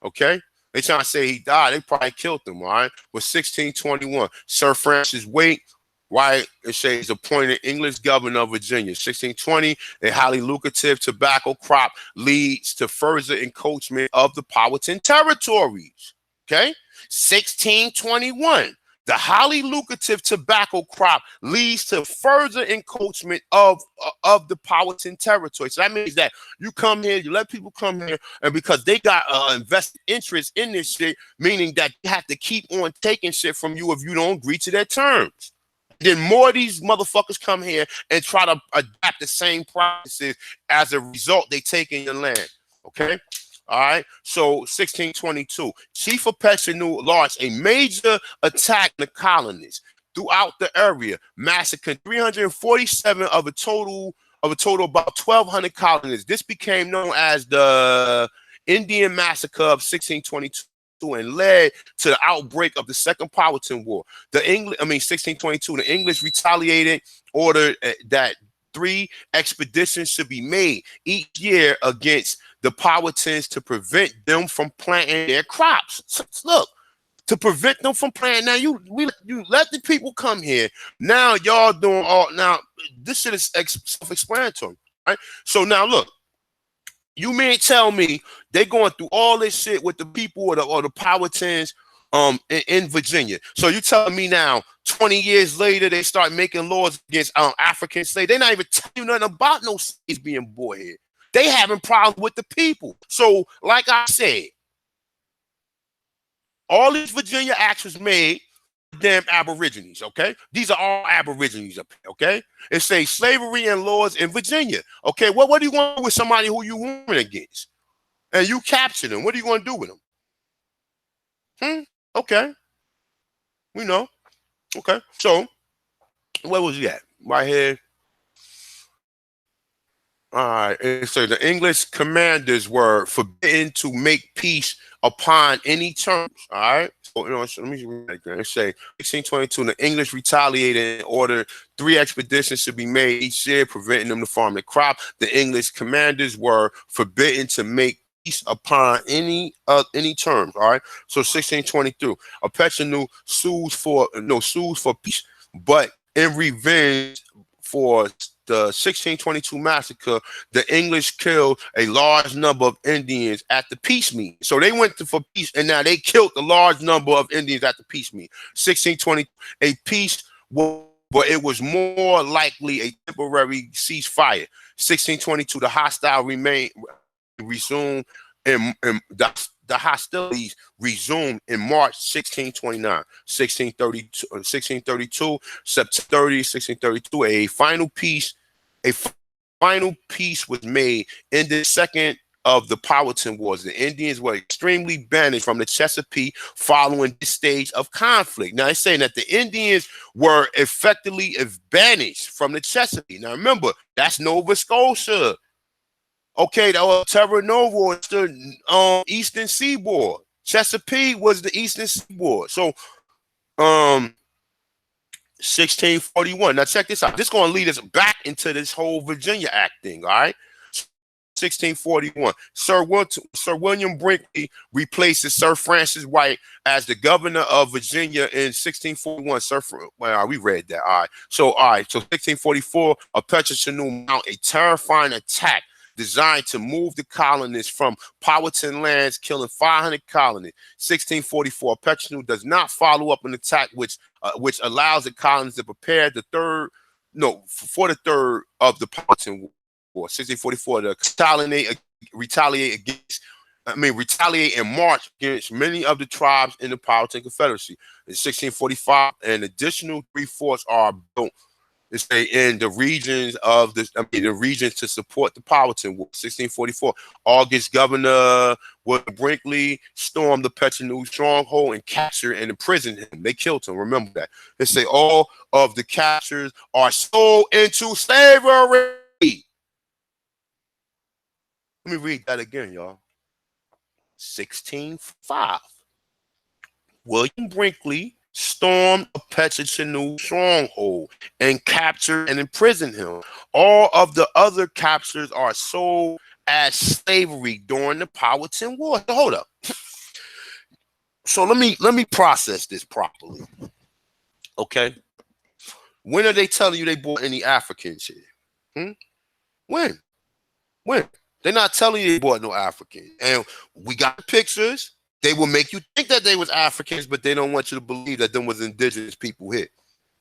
Okay, they trying to say he died. They probably killed him. All right, with 1621, Sir Francis Wake, right? It says appointed English governor of Virginia. 1620, a highly lucrative tobacco crop leads to further encroachment of the Powhatan territories. Okay, 1621, the highly lucrative tobacco crop leads to further encroachment of the Powhatan territory. So that means that you come here, you let people come here, and because they got invested interest in this shit, meaning that they have to keep on taking shit from you if you don't agree to their terms. Then more of these motherfuckers come here and try to adapt the same practices. As a result, they take in your land. Okay. All right. So 1622, Chief of Petitianu launched a major attack on the colonists throughout the area, massacring 347 of a total about 1,200 colonists. This became known as the Indian Massacre of 1622. And led to the outbreak of the Second Powhatan War. 1622, the English retaliated, ordered that 3 expeditions should be made each year against the Powhatans to prevent them from planting their crops. So, look, to prevent them from planting. Now you let the people come here. Now y'all doing all. Now this shit is self-explanatory, right? So now look. You mean tell me they going through all this shit with the people or the Powhatans in Virginia? So you telling me now 20 years later they start making laws against African slaves? They're not even telling you nothing about no slaves being born here. They having problems with the people. So, like I said, all these Virginia acts was made damn Aborigines, okay? These are all Aborigines up here, okay? It says slavery and laws in Virginia. Okay, what do you want with somebody who you warring against? And you capture them. What are you going to do with them? Okay, we know. Okay, so where was he at? Right here. All right, and so the English commanders were forbidden to make peace upon any terms. All right, so let me read that again. It say 1622, the English retaliated and ordered 3 expeditions to be made each year, preventing them to farm the crop. The English commanders were forbidden to make peace upon any terms. All right, so 1622, a Petchenu sues for peace, but in revenge for the 1622 massacre, the English killed a large number of Indians at the peace meeting. So they went for peace, and now they killed a large number of Indians at the peace meeting. 1620, a peace, but it was more likely a temporary ceasefire. 1622, the hostile resumed, and the hostilities resumed in March 1629. 1632, September 30, 1632, a final peace was made in the second of the Powhatan Wars. The Indians were extremely banished from the Chesapeake following this stage of conflict. Now, it's saying that the Indians were effectively banished from the Chesapeake. Now, remember, that's Nova Scotia. Okay, that was Terra Nova, was the eastern seaboard. Chesapeake was the eastern seaboard. So, 1641. Now check this out. This is going to lead us back into this whole Virginia Act thing. All right. 1641. Sir William Brinkley replaces Sir Francis White as the governor of Virginia in 1641. We read that. All right. So 1644, a Petchenu mount a terrifying attack designed to move the colonists from Powhatan lands, killing 500 colonists. 1644, Petchenu does not follow up an attack which allows the colonists to prepare for the third of the Powhatan War. 1644, the retaliate and march against many of the tribes in the Powhatan Confederacy. In 1645, an additional 3 forts are built in the regions to support the Powhatan War. 1644, August Governor William Brinkley stormed the Petchenu stronghold and captured and imprisoned him. They killed him. Remember that. They say all of the captures are sold into slavery. Let me read that again, y'all. 1605. William Brinkley stormed a Petchenu stronghold and captured and imprisoned him. All of the other captures are sold as slavery during the Powhatan War. So hold up. So let me process this properly. Okay. When are they telling you they bought any Africans here? When? They're not telling you they bought no Africans. And we got pictures. They will make you think that they was Africans, but they don't want you to believe that them was indigenous people here.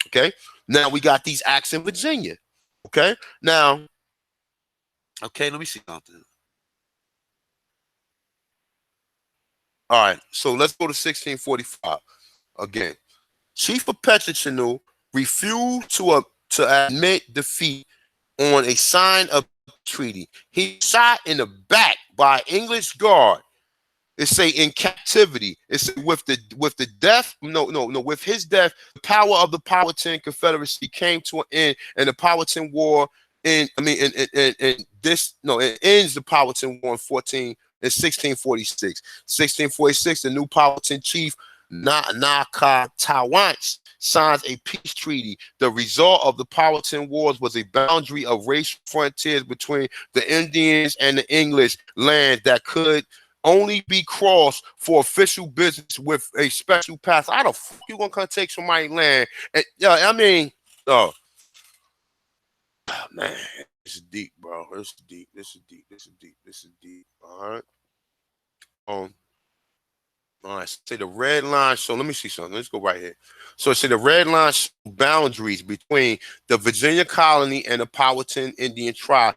Okay. Now we got these acts in Virginia. Okay. Now, okay, let me see something. All right. So let's go to 1645 again. Chief of Petchenu refused to admit defeat on a sign of treaty. He shot in the back by English guard. It say in captivity. It's with the death. With his death, the power of the Powhatan Confederacy came to an end, and the Powhatan War. It ends the Powhatan War in 1646. 1646, the new Powhatan chief Nakatawance signs a peace treaty. The result of the Powhatan Wars was a boundary of racial frontiers between the Indians and the English land that could only be crossed for official business with a special pass. How the fuck you gonna come take somebody's land? And, oh man, this is deep, bro. This is deep. All right. All right. Say the red line. So let me see something. Let's go right here. So say the red line boundaries between the Virginia colony and the Powhatan Indian tribe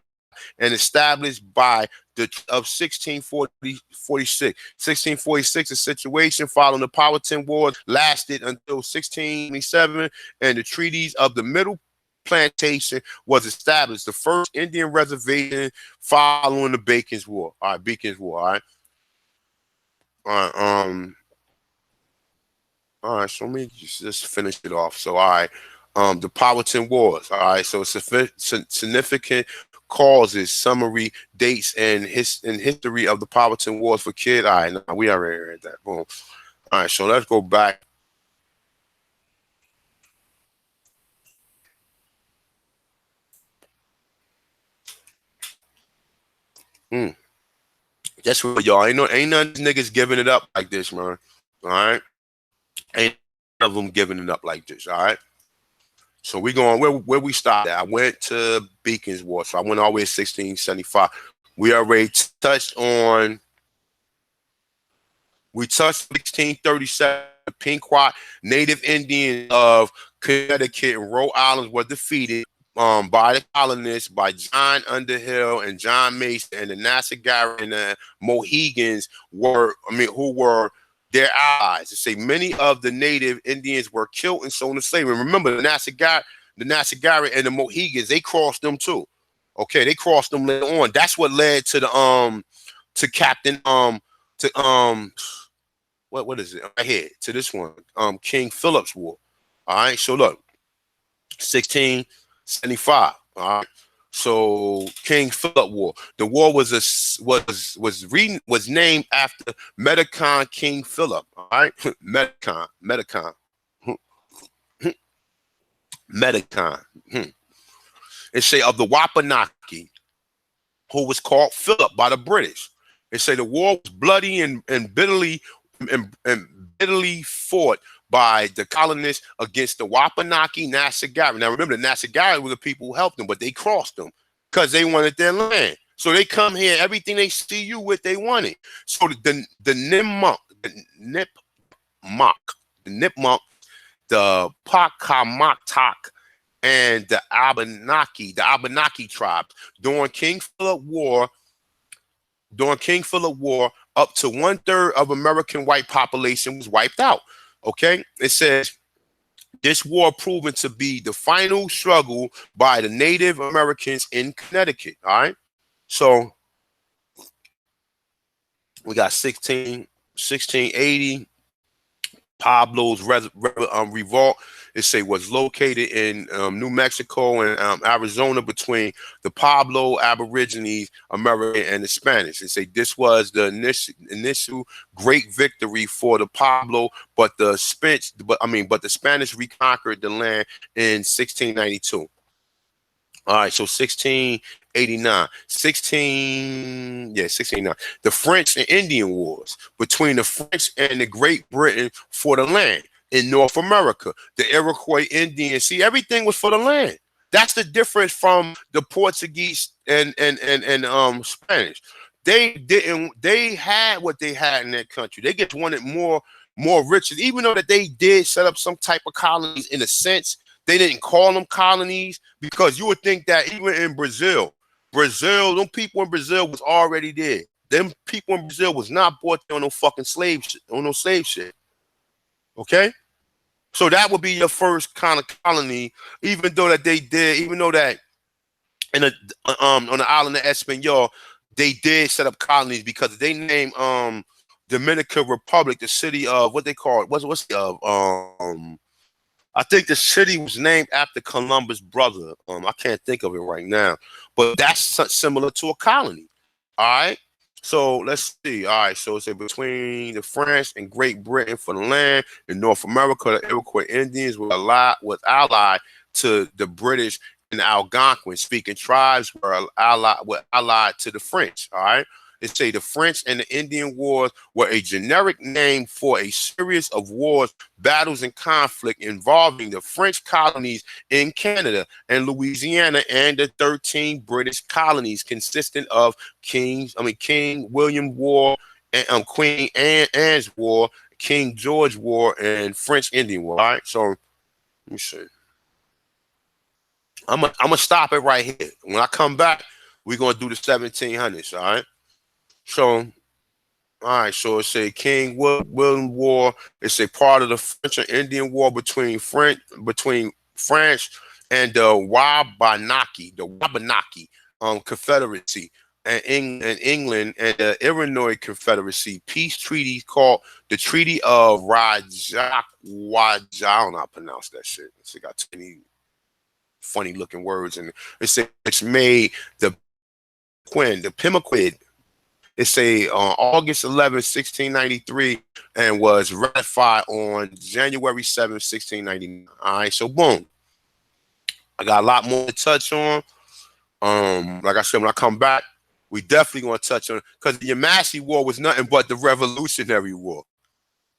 and established by the of 1646. 1646, the situation following the Powhatan Wars lasted until 1677, and the treaties of the Middle Plantation was established, the first Indian reservation following the Bacon's War. All right, Bacon's War. All right. All right, so let me just finish it off. So, all right, the Powhatan Wars. All right, so significant causes, summary, dates, and history of the Powhatan Wars for kids. All right, now we already read that. Boom. All right, so let's go back. That's what y'all ain't none of these niggas giving it up like this, man. All right, ain't none of them giving it up like this. All right. So we going where we started. I went to Beacon's War. So I went all the way to 1675. We already touched 1637. Pequot Native Indians of Connecticut and Rhode Island were defeated by the colonists, by John Underhill and John Mason, and the Nassagari and the Mohegans who were their allies. They say many of the native Indians were killed and sold into slavery. Remember, the Nassagari and the Mohegans, they crossed them too. Okay, they crossed them later on. That's what led to the to Captain what is it right here to this one, King Philip's War. All right, so look, 1675. All right, so King Philip War. The war was named after Metacon King Philip. All right, Metacon. It say of the Wapanaki, who was called Philip by the British. It say the war was bloody and bitterly fought by the colonists against the Wapanaki Nassagari. Now remember, the Nassagari were the people who helped them, but they crossed them because they wanted their land. So they come here, everything they see you with, they wanted. So the Nipmuc, the Pocahontas, and the Abenaki tribes during King Philip War, up to 1/3 of American white population was wiped out. Okay, it says this war proven to be the final struggle by the Native Americans in Connecticut. All right, so we got 1680. Pablo's revolt, it say, was located in New Mexico and Arizona between the Pablo Aborigines, American, and the Spanish. It say this was the initial great victory for the Pablo, but the Spanish reconquered the land in 1692. All right, so 1689. The French and Indian Wars between the French and the Great Britain for the land in North America. The Iroquois Indians, see, everything was for the land. That's the difference from the Portuguese and Spanish. They had what they had in their country. They just wanted more riches, even though that they did set up some type of colonies in a sense. They didn't call them colonies because you would think that even in Brazil, them people in Brazil was already there. Them people in Brazil was not bought there on no fucking slave shit. Okay? So that would be your first kind of colony, even though that in on the island of Espanol, they did set up colonies because they named Dominican Republic the city of what they call it. What's the I think the city was named after Columbus' brother. I can't think of it right now, but that's similar to a colony. All right. So let's see. All right. So it's between the French and Great Britain for the land in North America. The Iroquois Indians were allied to the British, and the Algonquin-speaking tribes were allied to the French. All right. They say the French and the Indian Wars were a generic name for a series of wars, battles, and conflict involving the French colonies in Canada and Louisiana and the 13 British colonies, consisting of King William War, and Queen Anne's War, King George War, and French Indian War. All right, so let me see. I'm gonna stop it right here. When I come back, We're gonna do the 1700s. All right. So, all right. So it's a King William War. It's a part of the French and Indian War between France and the Wabanaki Confederacy and England and the Illinois Confederacy peace treaty called the Treaty of Rajak. I don't know how to pronounce that shit. It's got too many funny looking words, and it's made the Pemaquid. It's a August 11th, 1693, and was ratified on January 7th, 1699. All right, so boom. I got a lot more to touch on. Like I said, when I come back, we definitely gonna touch on it because the Yamasee War was nothing but the Revolutionary War.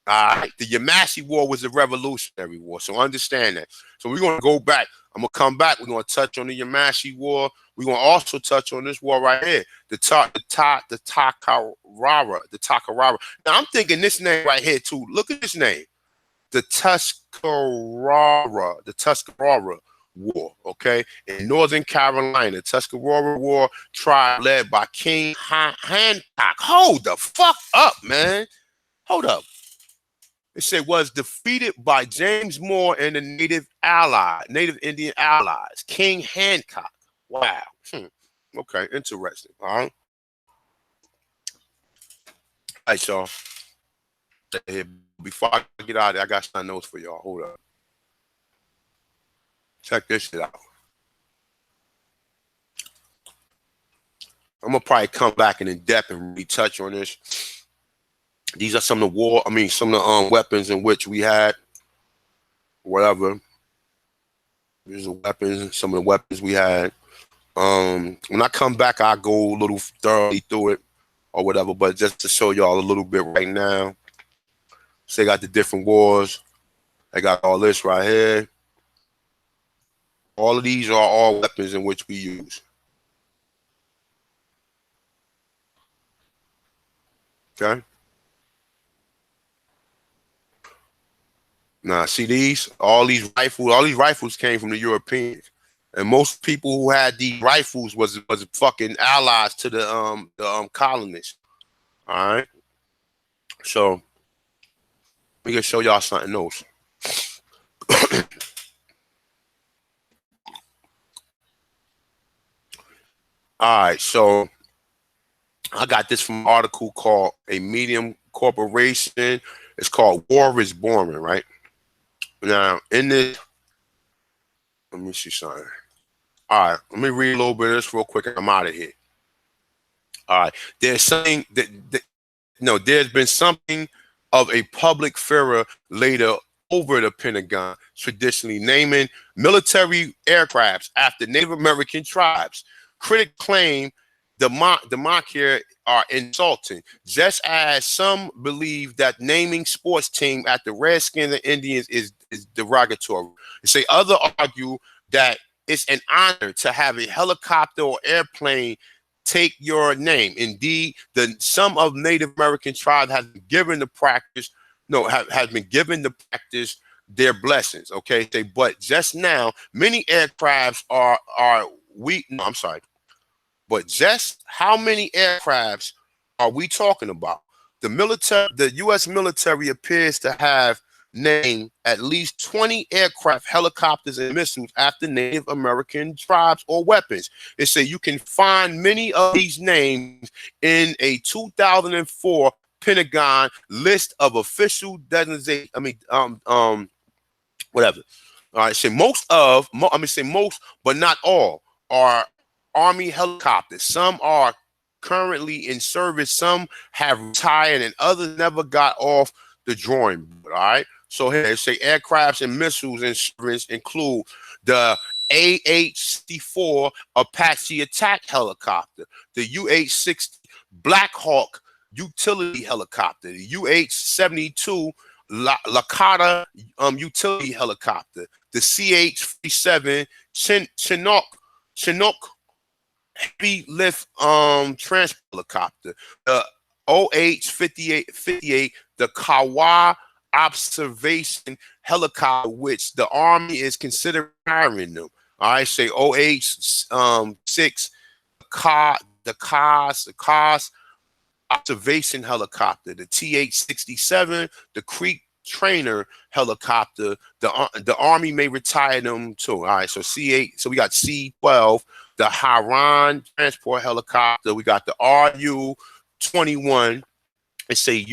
All right, the Yamasee War was a Revolutionary War, so understand that. So we're gonna go back. I'm gonna come back. We're gonna touch on the Yamasee War. We're gonna also touch on this war right here, the Takarara. Now I'm thinking this name right here too. Look at this name, the Tuscarora War. Okay, in Northern Carolina, Tuscarora War tribe led by King Hancock. Hold the fuck up, man. Hold up. It said was defeated by James Moore and the Native Indian allies, King Hancock. Wow. Okay, interesting. All right. All right, y'all. Before I get out of there, I got some notes for y'all. Hold up. Check this shit out. I'm gonna probably come back in depth and really touch on this. These are some of the weapons in which we had, whatever. These are weapons, some of the weapons we had. When I come back, I'll go a little thoroughly through it or whatever, but just to show y'all a little bit right now. So they got the different wars. I got all this right here. All of these are all weapons in which we use. Okay. Now, see all these rifles came from the Europeans. And most people who had these rifles was fucking allies to the colonists. All right. So we can show y'all something else. All right, so I got this from an article called A Medium Corporation. It's called War is Born, right? Now, in this, let me see something. All right, let me read a little bit of this real quick and I'm out of here. All right, there's something there's been something of a public furor later over the Pentagon, traditionally naming military aircrafts after Native American tribes. Critics claim the moniker are insulting, just as some believe that naming sports team after Redskins and Indians is derogatory. They say others argue that it's an honor to have a helicopter or airplane take your name. Indeed, some of Native American tribes have been given the practice, has been given the practice their blessings. Okay, but just now, many aircrafts but just how many aircrafts are we talking about? The U.S. military appears to have named at least 20 aircraft, helicopters, and missiles after Native American tribes or weapons. They say you can find many of these names in a 2004 Pentagon list of official designated. Whatever. All right. Say most, but not all are Army helicopters. Some are currently in service. Some have retired, and others never got off the drawing board. All right. So here, say aircrafts and missiles in service include the AH-64 Apache attack helicopter, the UH-60 Black Hawk utility helicopter, the UH-72 Lakota utility helicopter, the CH-47 Chinook heavy lift transport helicopter, the OH-58, the Kawa observation helicopter, which the Army is considering hiring them. All right, say OH-6 CAS observation helicopter, the TH-67, the Creek trainer helicopter. The Army may retire them too. All right, so C8, so we got C-12, the Haran transport helicopter. We got the RU-21. It's a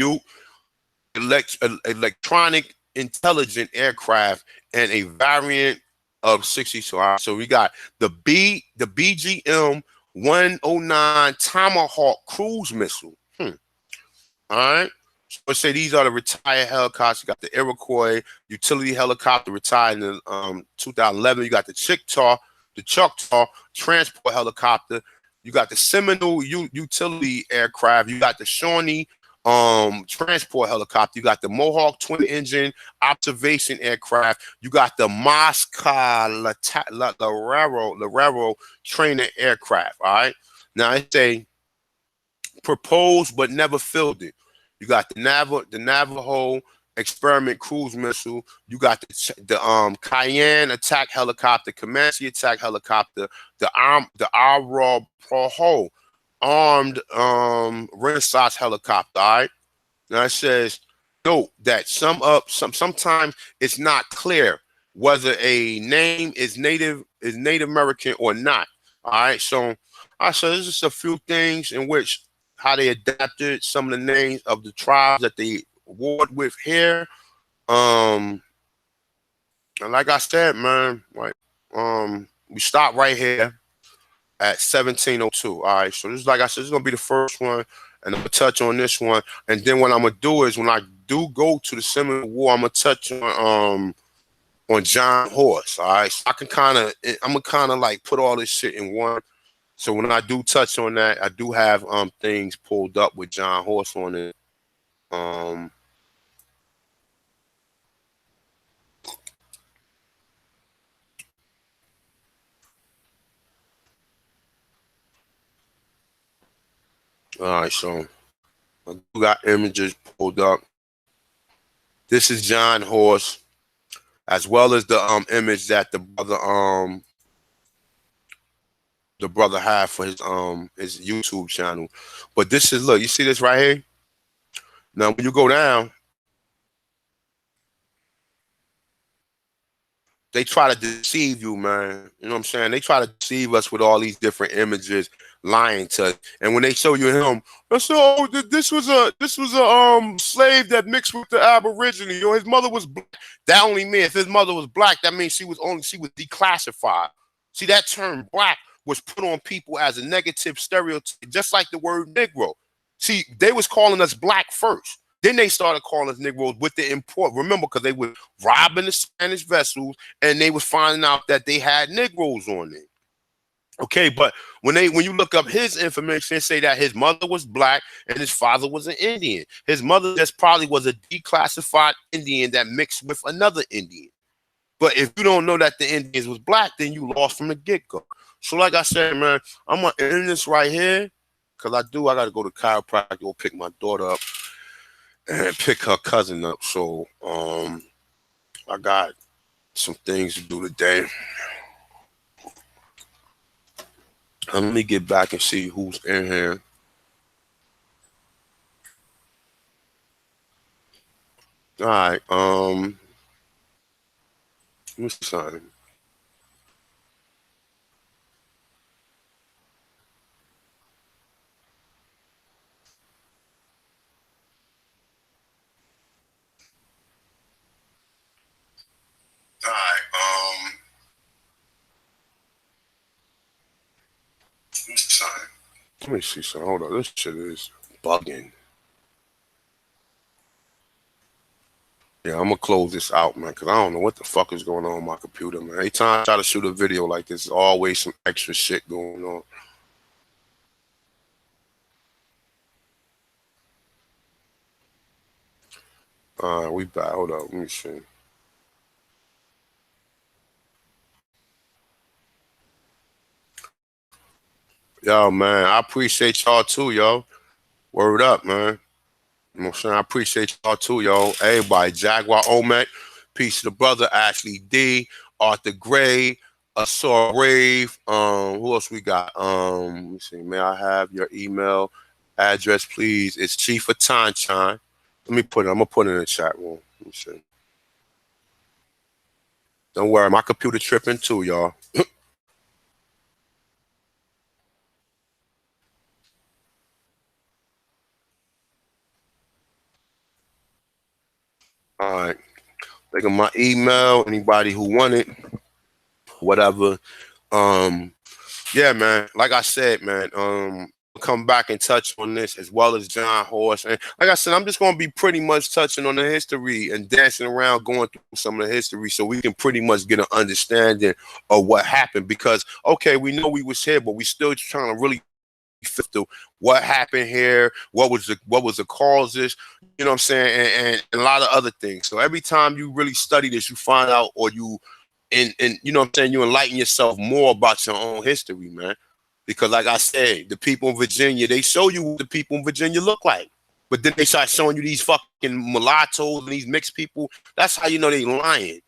electronic intelligent aircraft and a variant of 60. So we got the BGM 109 Tomahawk cruise missile. All right. So let's say these are the retired helicopters. You got the Iroquois utility helicopter retired in 2011. You got the Choctaw transport helicopter. You got the Seminole utility aircraft. You got the Shawnee transport helicopter. You got the Mohawk twin engine observation aircraft. You got the Mosca Larero trainer aircraft. All right. Now it's a proposed but never fielded. You got the Navajo experiment cruise missile. You got the Cayenne attack helicopter, Comanche attack helicopter, the Arapaho armed Renaissance helicopter. All right. Now it says, note that sometimes it's not clear whether a name is Native American or not. All right. So there's just a few things in which how they adapted some of the names of the tribes that they warred with here. And like I said, man, like we stop right here at 1702. All right, so this is, like I said, this is gonna be the first one, and I'm gonna touch on this one. And then what I'm gonna do is when I do go to the Seminole War, I'm gonna touch on John Horse. All right, so I'm gonna kind of like put all this shit in one. So when I do touch on that, I do have things pulled up with John Horse on it. All right, so I do got images pulled up. This is John Horse, as well as the image that the brother had for his YouTube channel. But this is, look, you see this right here? Now when you go down, they try to deceive you, man. You know what I'm saying? They try to deceive us with all these different images, lying to us. And when they show you him, so this was a slave that mixed with the Aborigines. His mother was black. That only means if his mother was black, that means she was declassified. See, that term black was put on people as a negative stereotype, just like the word Negro. See, they was calling us black first. Then they started calling us Negroes with the import. Remember, because they were robbing the Spanish vessels and they was finding out that they had Negroes on it. Okay, but when you look up his information, they say that his mother was black and his father was an Indian. His mother just probably was a declassified Indian that mixed with another Indian. But if you don't know that the Indians was black, then you lost from the get-go. So like I said, man, I'm going to end this right here because I got to go to chiropractic, go pick my daughter up and pick her cousin up. So I got some things to do today. Let me get back and see who's in here. All right. Let me see something. All right. Let me see something. Hold on. This shit is bugging. Yeah, I'm gonna close this out, man, because I don't know what the fuck is going on with my computer, man. Every time I try to shoot a video like this, there's always some extra shit going on. We back. Hold up. Let me see. Yo, man, I appreciate y'all too, yo. Word up, man. You know what I'm saying? I appreciate y'all too, yo. Everybody, Jaguar Omek, peace to the brother, Ashley D, Arthur Gray, I saw Brave. Who else we got? Let me see. May I have your email address, please? It's Chief of Tanchan. Let me put it. I'm gonna put it in the chat room. Let me see. Don't worry, my computer tripping too, y'all. All right. Look at my email. Anybody who want it, whatever. Um, yeah, man. Like I said, man. Come back and touch on this as well as John Horse. And like I said, I'm just gonna be pretty much touching on the history and dancing around, going through some of the history, so we can pretty much get an understanding of what happened. Because okay, we know we was here, but we still trying to really through what happened here, what was the causes, you know what I'm saying, and a lot of other things. So every time you really study this, you find out, or you and you know what I'm saying, you enlighten yourself more about your own history, man. Because like I said, the people in Virginia, they show you what the people in Virginia look like. But then they start showing you these fucking mulattoes and these mixed people. That's how you know they lying.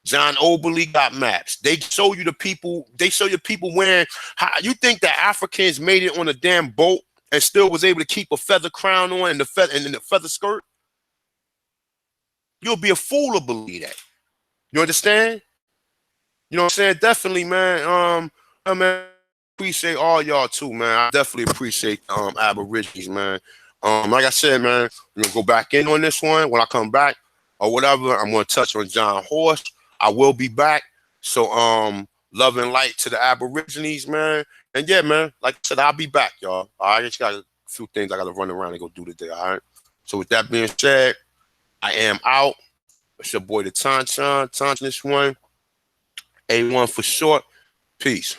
John Oberly got maps. They show you the people. They show you people wearing. How you think that Africans made it on a damn boat and still was able to keep a feather crown on and the feather skirt? You'll be a fool to believe that. You understand? You know what I'm saying? Definitely, man. Man, appreciate all y'all too, man. I definitely appreciate Aborigines, man. Like I said, man, we're gonna go back in on this one when I come back or whatever. I'm gonna touch on John Horse. I will be back. So love and light to the Aborigines, man. And yeah, man, like I said, I'll be back, y'all. I just got a few things I gotta run around and go do today. All right. So with that being said, I am out. It's your boy the Tanchan. Tanchan this one. A1 for short. Peace.